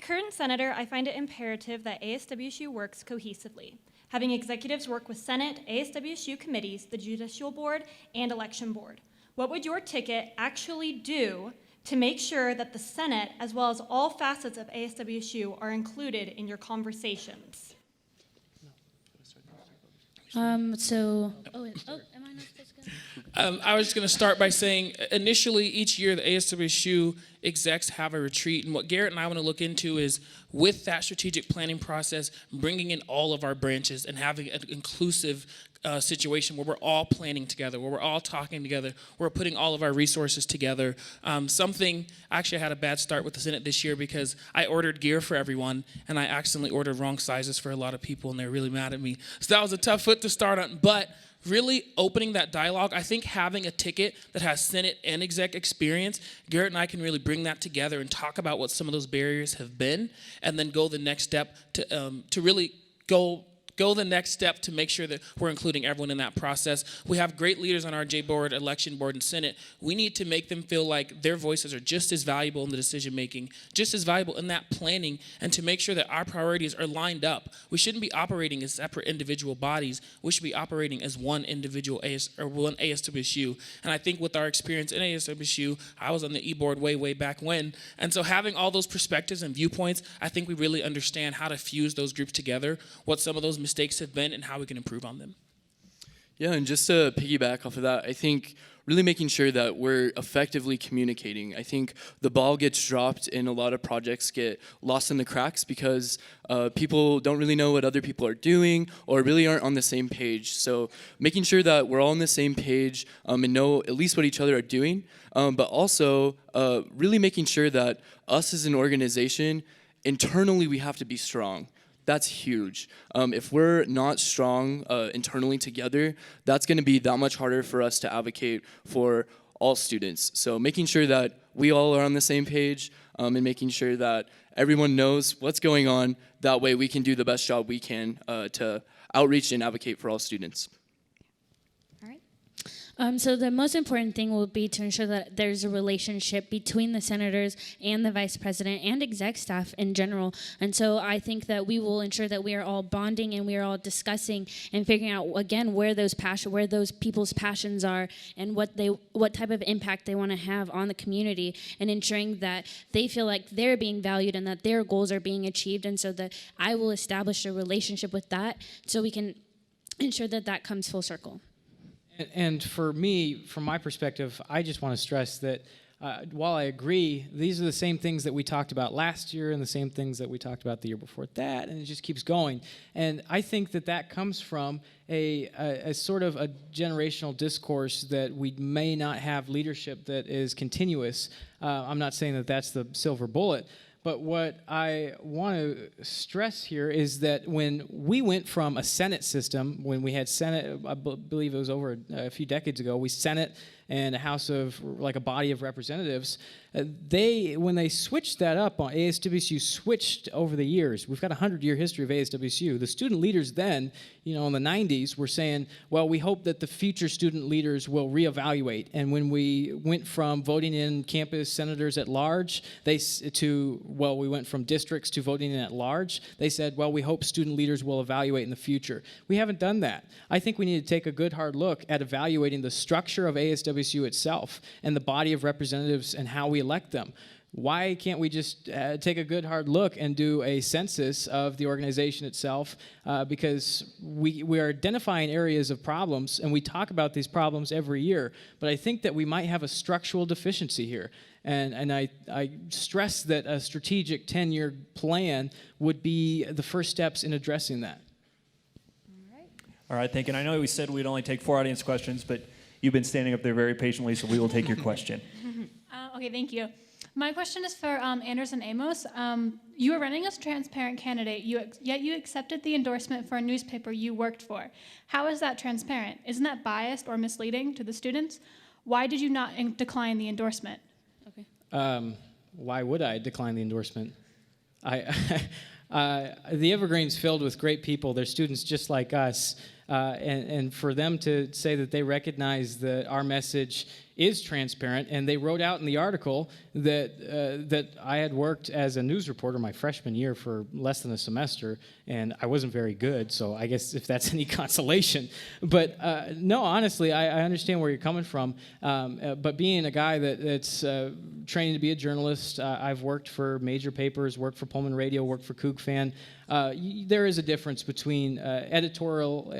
S12: Current Senator, I find it imperative that ASWSU works cohesively, having executives work with Senate, ASWSU committees, the Judicial Board, and Election Board. What would your ticket actually do to make sure that the Senate, as well as all facets of ASWSU, are included in your conversations?
S6: Am I not supposed to go?
S4: I was going to start by saying, initially, each year, the ASWSU execs have a retreat. And what Garrett and I want to look into is, with that strategic planning process, bringing in all of our branches and having an inclusive situation where we're all planning together, where we're all talking together, we're putting all of our resources together. Actually, I had a bad start with the Senate this year because I ordered gear for everyone, and I accidentally ordered wrong sizes for a lot of people, and they're really mad at me. So that was a tough foot to start on, but really opening that dialogue, I think having a ticket that has Senate and exec experience, Garrett and I can really bring that together and talk about what some of those barriers have been, and then go the next step to really go the next step to make sure that we're including everyone in that process. We have great leaders on our J board, election board, and Senate. We need to make them feel like their voices are just as valuable in the decision making, just as valuable in that planning, and to make sure that our priorities are lined up. We shouldn't be operating as separate individual bodies. We should be operating as one individual one ASWSU. And I think with our experience in ASWSU, I was on the e-board way back when. And so having all those perspectives and viewpoints, I think we really understand how to fuse those groups together, what some of those mistakes have been, and how we can improve on them.
S3: Yeah, and just to piggyback off of that, I think really making sure that we're effectively communicating. I think the ball gets dropped and a lot of projects get lost in the cracks because people don't really know what other people are doing or really aren't on the same page. So making sure that we're all on the same page and know at least what each other are doing, but also really making sure that us as an organization, internally we have to be strong. That's huge. If we're not strong internally together, that's going to be that much harder for us to advocate for all students. So making sure that we all are on the same page and making sure that everyone knows what's going on, that way we can do the best job we can to outreach and advocate for all students.
S6: So the most important thing will be to ensure that there's a relationship between the senators and the vice president and exec staff in general. And so I think that we will ensure that we are all bonding and we are all discussing and figuring out, again, where those people's passions are and what type of impact they want to have on the community, and ensuring that they feel like they're being valued and that their goals are being achieved. And so that I will establish a relationship with that so we can ensure that that comes full circle.
S5: And for me, from my perspective, I just want to stress that while I agree, these are the same things that we talked about last year and the same things that we talked about the year before that, and it just keeps going. And I think that that comes from a sort of a generational discourse that we may not have leadership that is continuous. I'm not saying that that's the silver bullet, but what I want to stress here is that when we went from a Senate system, when we had Senate, I believe it was over a few decades ago, we Senate and a House of, like a body of representatives, when they switched that up on ASWSU, switched over the years. We've got a 100-year history of ASWSU. The student leaders then, in the 90s, were saying, well, we hope that the future student leaders will reevaluate. And when we went from voting in campus senators at large, we went from districts to voting in at large, they said, well, we hope student leaders will evaluate in the future. We haven't done that. I think we need to take a good hard look at evaluating the structure of ASWSU itself and the body of representatives and how we elect them. Why can't we just take a good hard look and do a census of the organization itself? Because we are identifying areas of problems, and we talk about these problems every year. But I think that we might have a structural deficiency here. And I stress that a strategic 10-year plan would be the first steps in addressing that.
S1: All right, thank you. And I know we said we'd only take 4 audience questions, but you've been standing up there very patiently, so we will take your question.
S13: Okay, thank you. My question is for Anders and Amos. You were running as a transparent candidate, yet you accepted the endorsement for a newspaper you worked for. How is that transparent? Isn't that biased or misleading to the students? Why did you not decline the endorsement?
S5: Okay. Why would I decline the endorsement? The Evergreen's filled with great people. They're students just like us. And for them to say that they recognize that our message is transparent, and they wrote out in the article that I had worked as a news reporter my freshman year for less than a semester, and I wasn't very good, so I guess if that's any consolation. But no, honestly, I understand where you're coming from, but being a guy that's training to be a journalist, I've worked for major papers, worked for Pullman Radio, worked for Kook Fan. There is a difference between editorials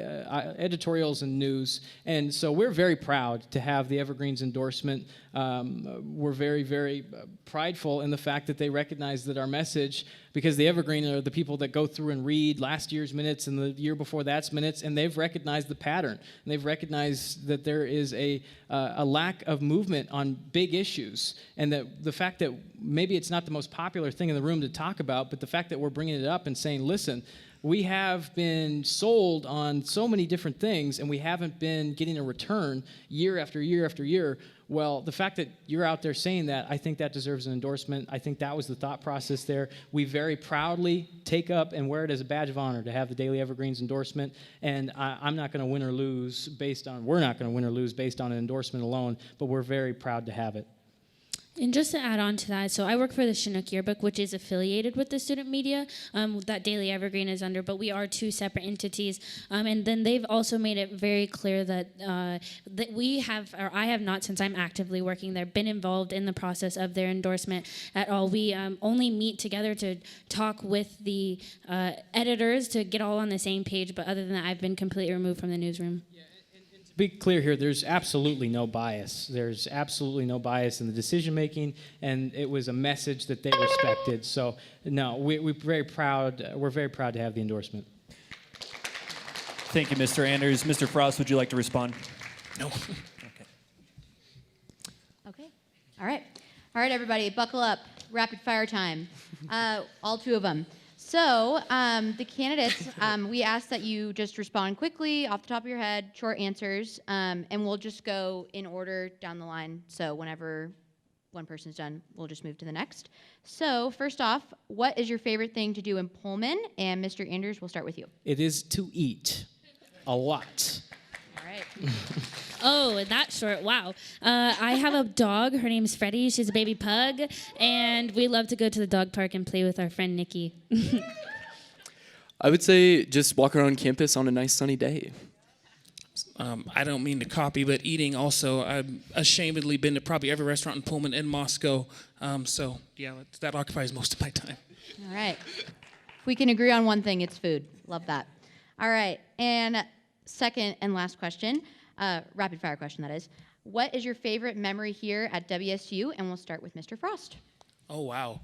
S5: and news, and so we're very proud to have the Evergreens endorsement. We're very, very prideful in the fact that they recognize that our message, because the Evergreen are the people that go through and read last year's minutes and the year before that's minutes, and they've recognized the pattern, and they've recognized that there is a lack of movement on big issues, and that the fact that maybe it's not the most popular thing in the room to talk about, but the fact that we're bringing it up and saying, listen, we have been sold on so many different things, and we haven't been getting a return year after year after year. Well, the fact that you're out there saying that, I think that deserves an endorsement. I think that was the thought process there. We very proudly take up and wear it as a badge of honor to have the Daily Evergreens endorsement, and I'm not going to win or lose based on, we're not going to win or lose based on an endorsement alone, but we're very proud to have it.
S6: And just to add on to that, so I work for the Chinook Yearbook, which is affiliated with the student media that Daily Evergreen is under, but we are two separate entities. And then they've also made it very clear that that we have, or I have not, since I'm actively working there, been involved in the process of their endorsement at all. We only meet together to talk with the editors to get all on the same page, but other than that, I've been completely removed from the newsroom.
S5: To be clear here, there's absolutely no bias. There's absolutely no bias in the decision making, and it was a message that they respected. So, no, we're very proud. We're very proud to have the endorsement.
S1: Thank you, Mr. Anders. Mr. Frost, would you like to respond?
S4: No.
S2: Okay. All right. All right, everybody, buckle up. Rapid fire time. All two of them. So the candidates, we ask that you just respond quickly, off the top of your head, short answers, and we'll just go in order down the line. So whenever one person's done, we'll just move to the next. So first off, what is your favorite thing to do in Pullman? And Mr. Anders, we'll start with you.
S5: It is to eat a lot.
S2: All right.
S6: Oh, that short. Wow. I have a dog. Her name's Freddie. She's a baby pug. And we love to go to the dog park and play with our friend Nikki.
S3: I would say just walk around campus on a nice sunny day.
S4: I don't mean to copy, but eating also. I've ashamedly been to probably every restaurant in Pullman and Moscow. So, yeah, that occupies most of my time.
S2: All right. If we can agree on one thing, it's food. Love that. All right. And second and last question, rapid fire question, that is. What is your favorite memory here at WSU? And we'll start with Mr. Frost.
S4: Oh, wow.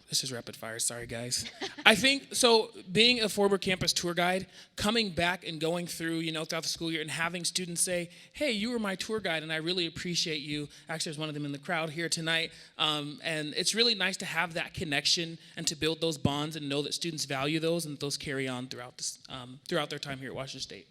S4: This is rapid fire. Sorry, guys. I think, so being a former campus tour guide, coming back and going through, throughout the school year and having students say, hey, you were my tour guide and I really appreciate you. Actually, there's one of them in the crowd here tonight. And it's really nice to have that connection and to build those bonds and know that students value those and those carry on throughout their time here at Washington State.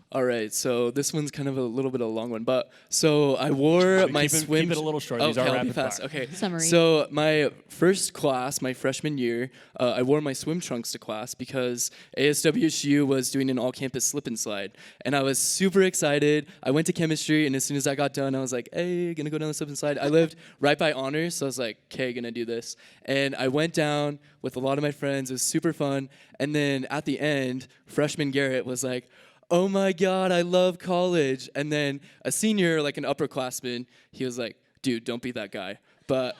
S3: All right, so this one's kind of a little bit of a long one, but so I wore my swim.
S1: Keep it a little short. These are rapid fire.
S3: Okay.
S2: Summary.
S3: So my first class, my freshman year, I wore my swim trunks to class because ASWSU was doing an all-campus slip and slide, and I was super excited. I went to chemistry, and as soon as I got done, I was like, "Hey, gonna go down the slip and slide." I lived right by honors, so I was like, "Okay, gonna do this." And I went down with a lot of my friends. It was super fun. And then at the end, freshman Garrett was like, "Oh my God, I love college." And then a senior, like an upperclassman, he was like, "Dude, don't be that guy." But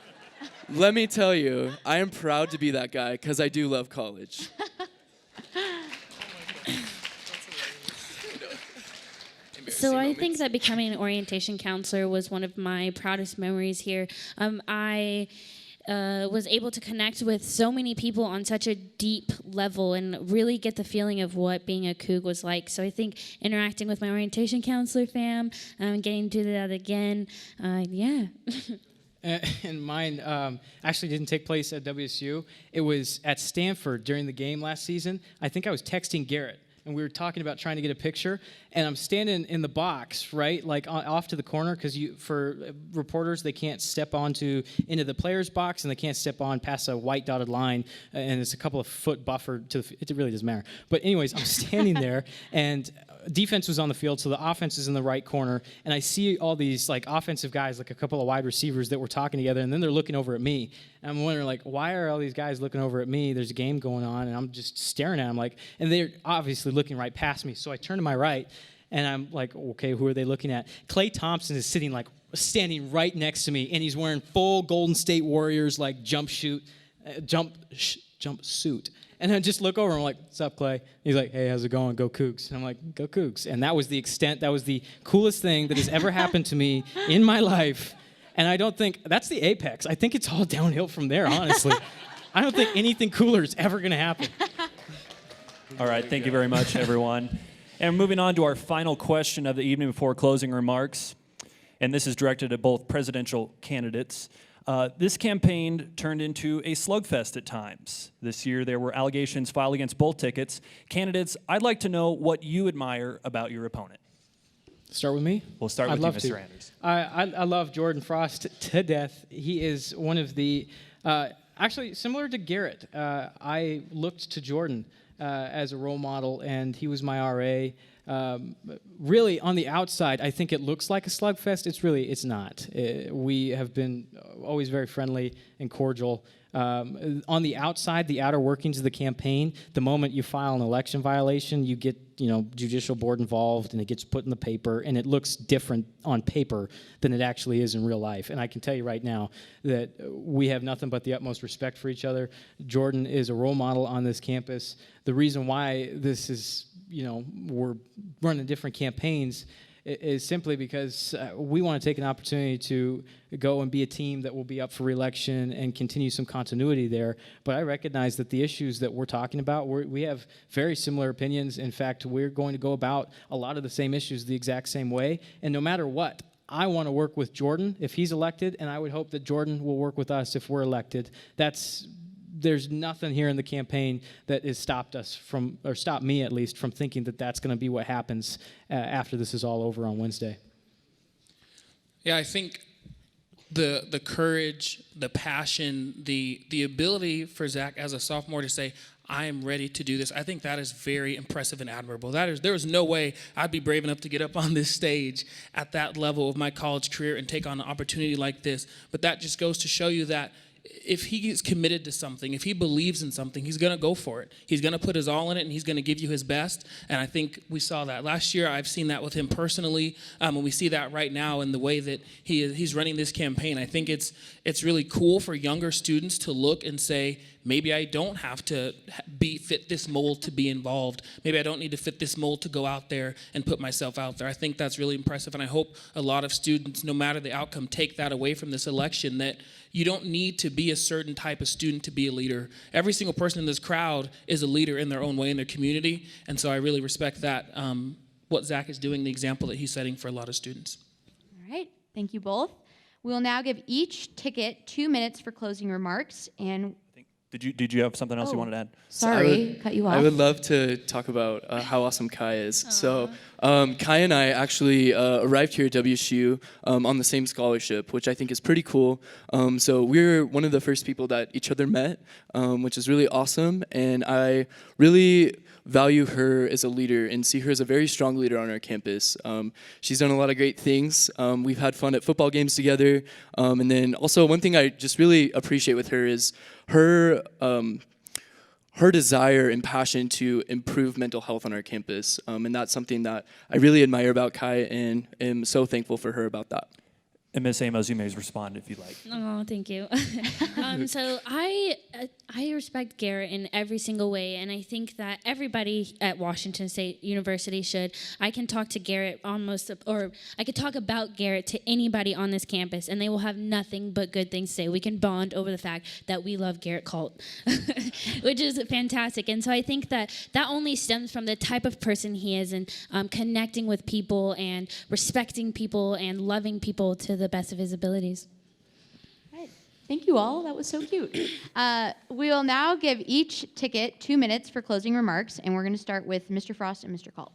S3: let me tell you, I am proud to be that guy because I do love college.
S6: So I think that becoming an orientation counselor was one of my proudest memories here. I was able to connect with so many people on such a deep level and really get the feeling of what being a Coug was like. So I think interacting with my orientation counselor fam, getting to do that again, yeah.
S5: And mine actually didn't take place at WSU. It was at Stanford during the game last season. I think I was texting Garrett. and we were talking about trying to get a picture, and I'm standing in the box, right, like off to the corner, because for reporters, they can't step into the player's box, and they can't step on past a white dotted line, and it's a couple of foot buffer to it really doesn't matter. But anyways, I'm standing there, and defense was on the field, so the offense is in the right corner, and I see all these like offensive guys, like a couple of wide receivers that were talking together, and then they're looking over at me. And I'm wondering, like, why are all these guys looking over at me? There's a game going on, and I'm just staring at them, like, and they're obviously looking right past me. So I turn to my right, and I'm like, okay, who are they looking at? Klay Thompson is standing right next to me, and he's wearing full Golden State Warriors like jumpsuit. And I just look over and I'm like, what's up, Clay? He's like, hey, how's it going? Go Cougs. And I'm like, go Cougs. And that was the extent, that was the coolest thing that has ever happened to me in my life. And I don't think, that's the apex. I think it's all downhill from there, honestly. I don't think anything cooler is ever going to happen.
S1: All right, thank you very much, everyone. And moving on to our final question of the evening before closing remarks. And this is directed at both presidential candidates. This campaign turned into a slugfest at times. This year, there were allegations filed against both tickets. Candidates, I'd like to know what you admire about your opponent.
S5: Start with me?
S1: We'll start with you, Mr. Anders.
S5: I love Jordan Frost to death. He is one of the, actually similar to Garrett, I looked to Jordan as a role model, and he was my RA. Really, on the outside, I think it looks like a slugfest. It's not. We have been always very friendly and cordial. On the outside, the outer workings of the campaign, the moment you file an election violation, you get judicial board involved, and it gets put in the paper, and it looks different on paper than it actually is in real life. And I can tell you right now that we have nothing but the utmost respect for each other. Jordan is a role model on this campus. The reason why this is, we're running different campaigns is simply because we want to take an opportunity to go and be a team that will be up for re-election and continue some continuity there. But I recognize that the issues that we're talking about, we have very similar opinions. In fact, we're going to go about a lot of the same issues the exact same way. And no matter what, I want to work with Jordan if he's elected, and I would hope that Jordan will work with us if we're elected. There's nothing here in the campaign that has stopped us from, or stopped me at least, from thinking that that's going to be what happens after this is all over on Wednesday.
S4: Yeah, I think the courage, the passion, the ability for Zach as a sophomore to say, I am ready to do this. I think that is very impressive and admirable. There is no way I'd be brave enough to get up on this stage at that level of my college career and take on an opportunity like this. But that just goes to show you that if he is committed to something, if he believes in something, he's going to go for it. He's going to put his all in it, and he's going to give you his best. And I think we saw that last year. I've seen that with him personally, and we see that right now in the way that he's running this campaign. I think it's really cool for younger students to look and say, maybe I don't have to fit this mold to be involved. Maybe I don't need to fit this mold to go out there and put myself out there. I think that's really impressive, and I hope a lot of students, no matter the outcome, take that away from this election, that you don't need to be a certain type of student to be a leader. Every single person in this crowd is a leader in their own way in their community, and so I really respect that, what Zach is doing, the example that he's setting for a lot of students.
S2: All right, thank you both. We will now give each ticket 2 minutes for closing remarks, and
S1: Did you have something else you wanted to add?
S2: sorry, cut you off.
S3: I would love to talk about how awesome Kai is. So Kai and I actually arrived here at WSU on the same scholarship, which I think is pretty cool. So we're one of the first people that each other met, which is really awesome. And I really value her as a leader and see her as a very strong leader on our campus. She's done a lot of great things. We've had fun at football games together. And then also one thing I just really appreciate with her is her desire and passion to improve mental health on our campus. And that's something that I really admire about Kai and am so thankful for her about that.
S1: And Ms. Amos, you may respond if you'd like.
S6: Oh, thank you. So I respect Garrett in every single way, and I think that everybody at Washington State University should. I can talk to Garrett or I could talk about Garrett to anybody on this campus, and they will have nothing but good things to say. We can bond over the fact that we love Garrett Kalt, which is fantastic. And so I think that only stems from the type of person he is, and connecting with people and respecting people and loving people to the best of his abilities.
S2: All right. Thank you all. That was so cute. We will now give each ticket 2 minutes for closing remarks, and we're going to start with Mr. Frost and Mr. Kalt.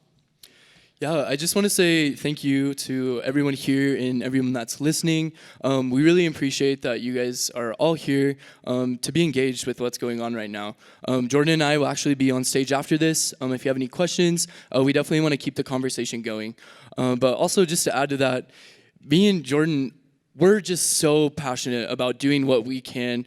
S3: Yeah, I just want to say thank you to everyone here and everyone that's listening. We really appreciate that you guys are all here to be engaged with what's going on right now. Jordan and I will actually be on stage after this. If you have any questions, we definitely want to keep the conversation going. But also just to add to that, me and Jordan, we're just so passionate about doing what we can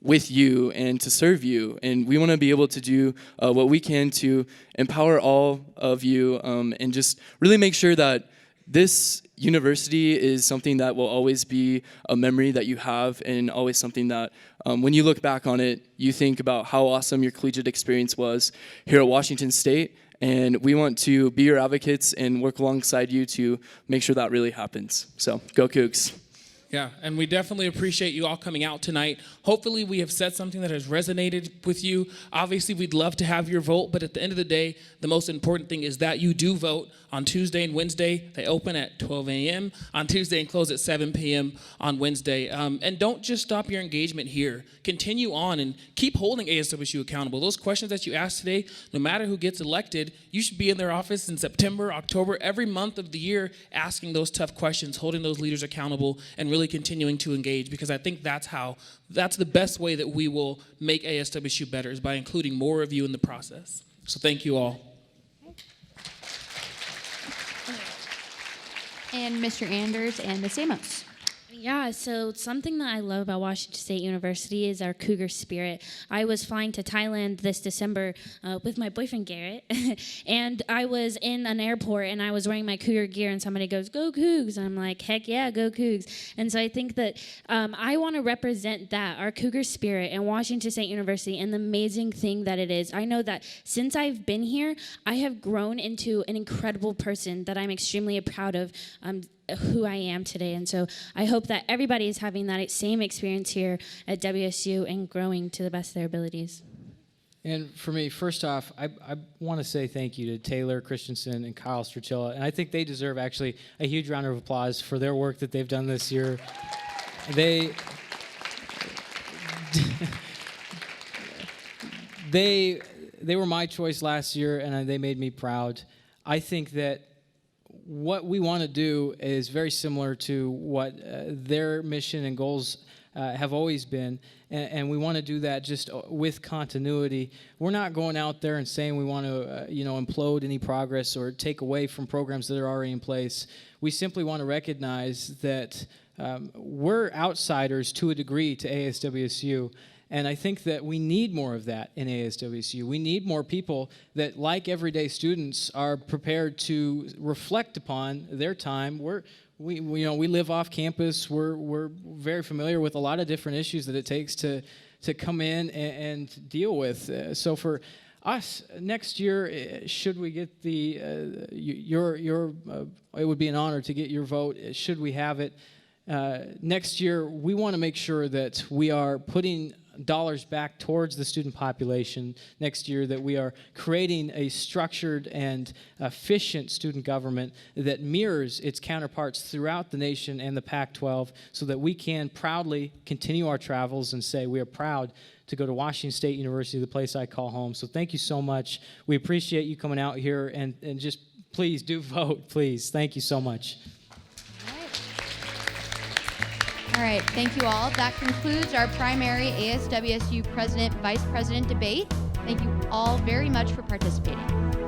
S3: with you and to serve you. And we want to be able to do what we can to empower all of you and just really make sure that this university is something that will always be a memory that you have and always something that when you look back on it, you think about how awesome your collegiate experience was here at Washington State. And we want to be your advocates and work alongside you to make sure that really happens. So, go Cougs.
S4: Yeah, and we definitely appreciate you all coming out tonight. Hopefully we have said something that has resonated with you. Obviously, we'd love to have your vote, but at the end of the day, the most important thing is that you do vote on Tuesday and Wednesday. They open at 12 a.m. on Tuesday and close at 7 p.m. on Wednesday. And don't just stop your engagement here. Continue on and keep holding ASWSU accountable. Those questions that you asked today, no matter who gets elected, you should be in their office in September, October, every month of the year asking those tough questions, holding those leaders accountable, and really continuing to engage, because I think that's the best way that we will make ASWSU better, is by including more of you in the process. So thank you all.
S2: And Mr. Anders and Ms. Amos.
S6: Yeah, so something that I love about Washington State University is our Cougar spirit. I was flying to Thailand this December with my boyfriend, Garrett, and I was in an airport, and I was wearing my Cougar gear, and somebody goes, "Go Cougs," and I'm like, heck yeah, go Cougs. And so I think that I want to represent that, our Cougar spirit, and Washington State University, and the amazing thing that it is. I know that since I've been here, I have grown into an incredible person that I'm extremely proud of, who I am today. And so I hope that everybody is having that same experience here at WSU and growing to the best of their abilities.
S5: And for me, first off, I want to say thank you to Taylor Christensen and Kyle Strachilla. And I think they deserve actually a huge round of applause for their work that they've done this year. They were my choice last year, and they made me proud. I think that what we want to do is very similar to what their mission and goals have always been, and we want to do that just with continuity. We're not going out there and saying we want to, implode any progress or take away from programs that are already in place. We simply want to recognize that we're outsiders to a degree to ASWSU. And I think that we need more of that in ASWSU. We need more people that, like everyday students, are prepared to reflect upon their time. We live off campus. We're very familiar with a lot of different issues that it takes to come in and deal with. So for us, next year, should we get it would be an honor to get your vote. Should we have it next year? We want to make sure that we are putting dollars back towards the student population next year, that we are creating a structured and efficient student government that mirrors its counterparts throughout the nation and the Pac-12, so that we can proudly continue our travels and say we are proud to go to Washington State University, the place I call home. So thank you so much. We appreciate you coming out here, and just please do vote, please. Thank you so much.
S2: All right, thank you all. That concludes our primary ASWSU President-Vice President debate. Thank you all very much for participating.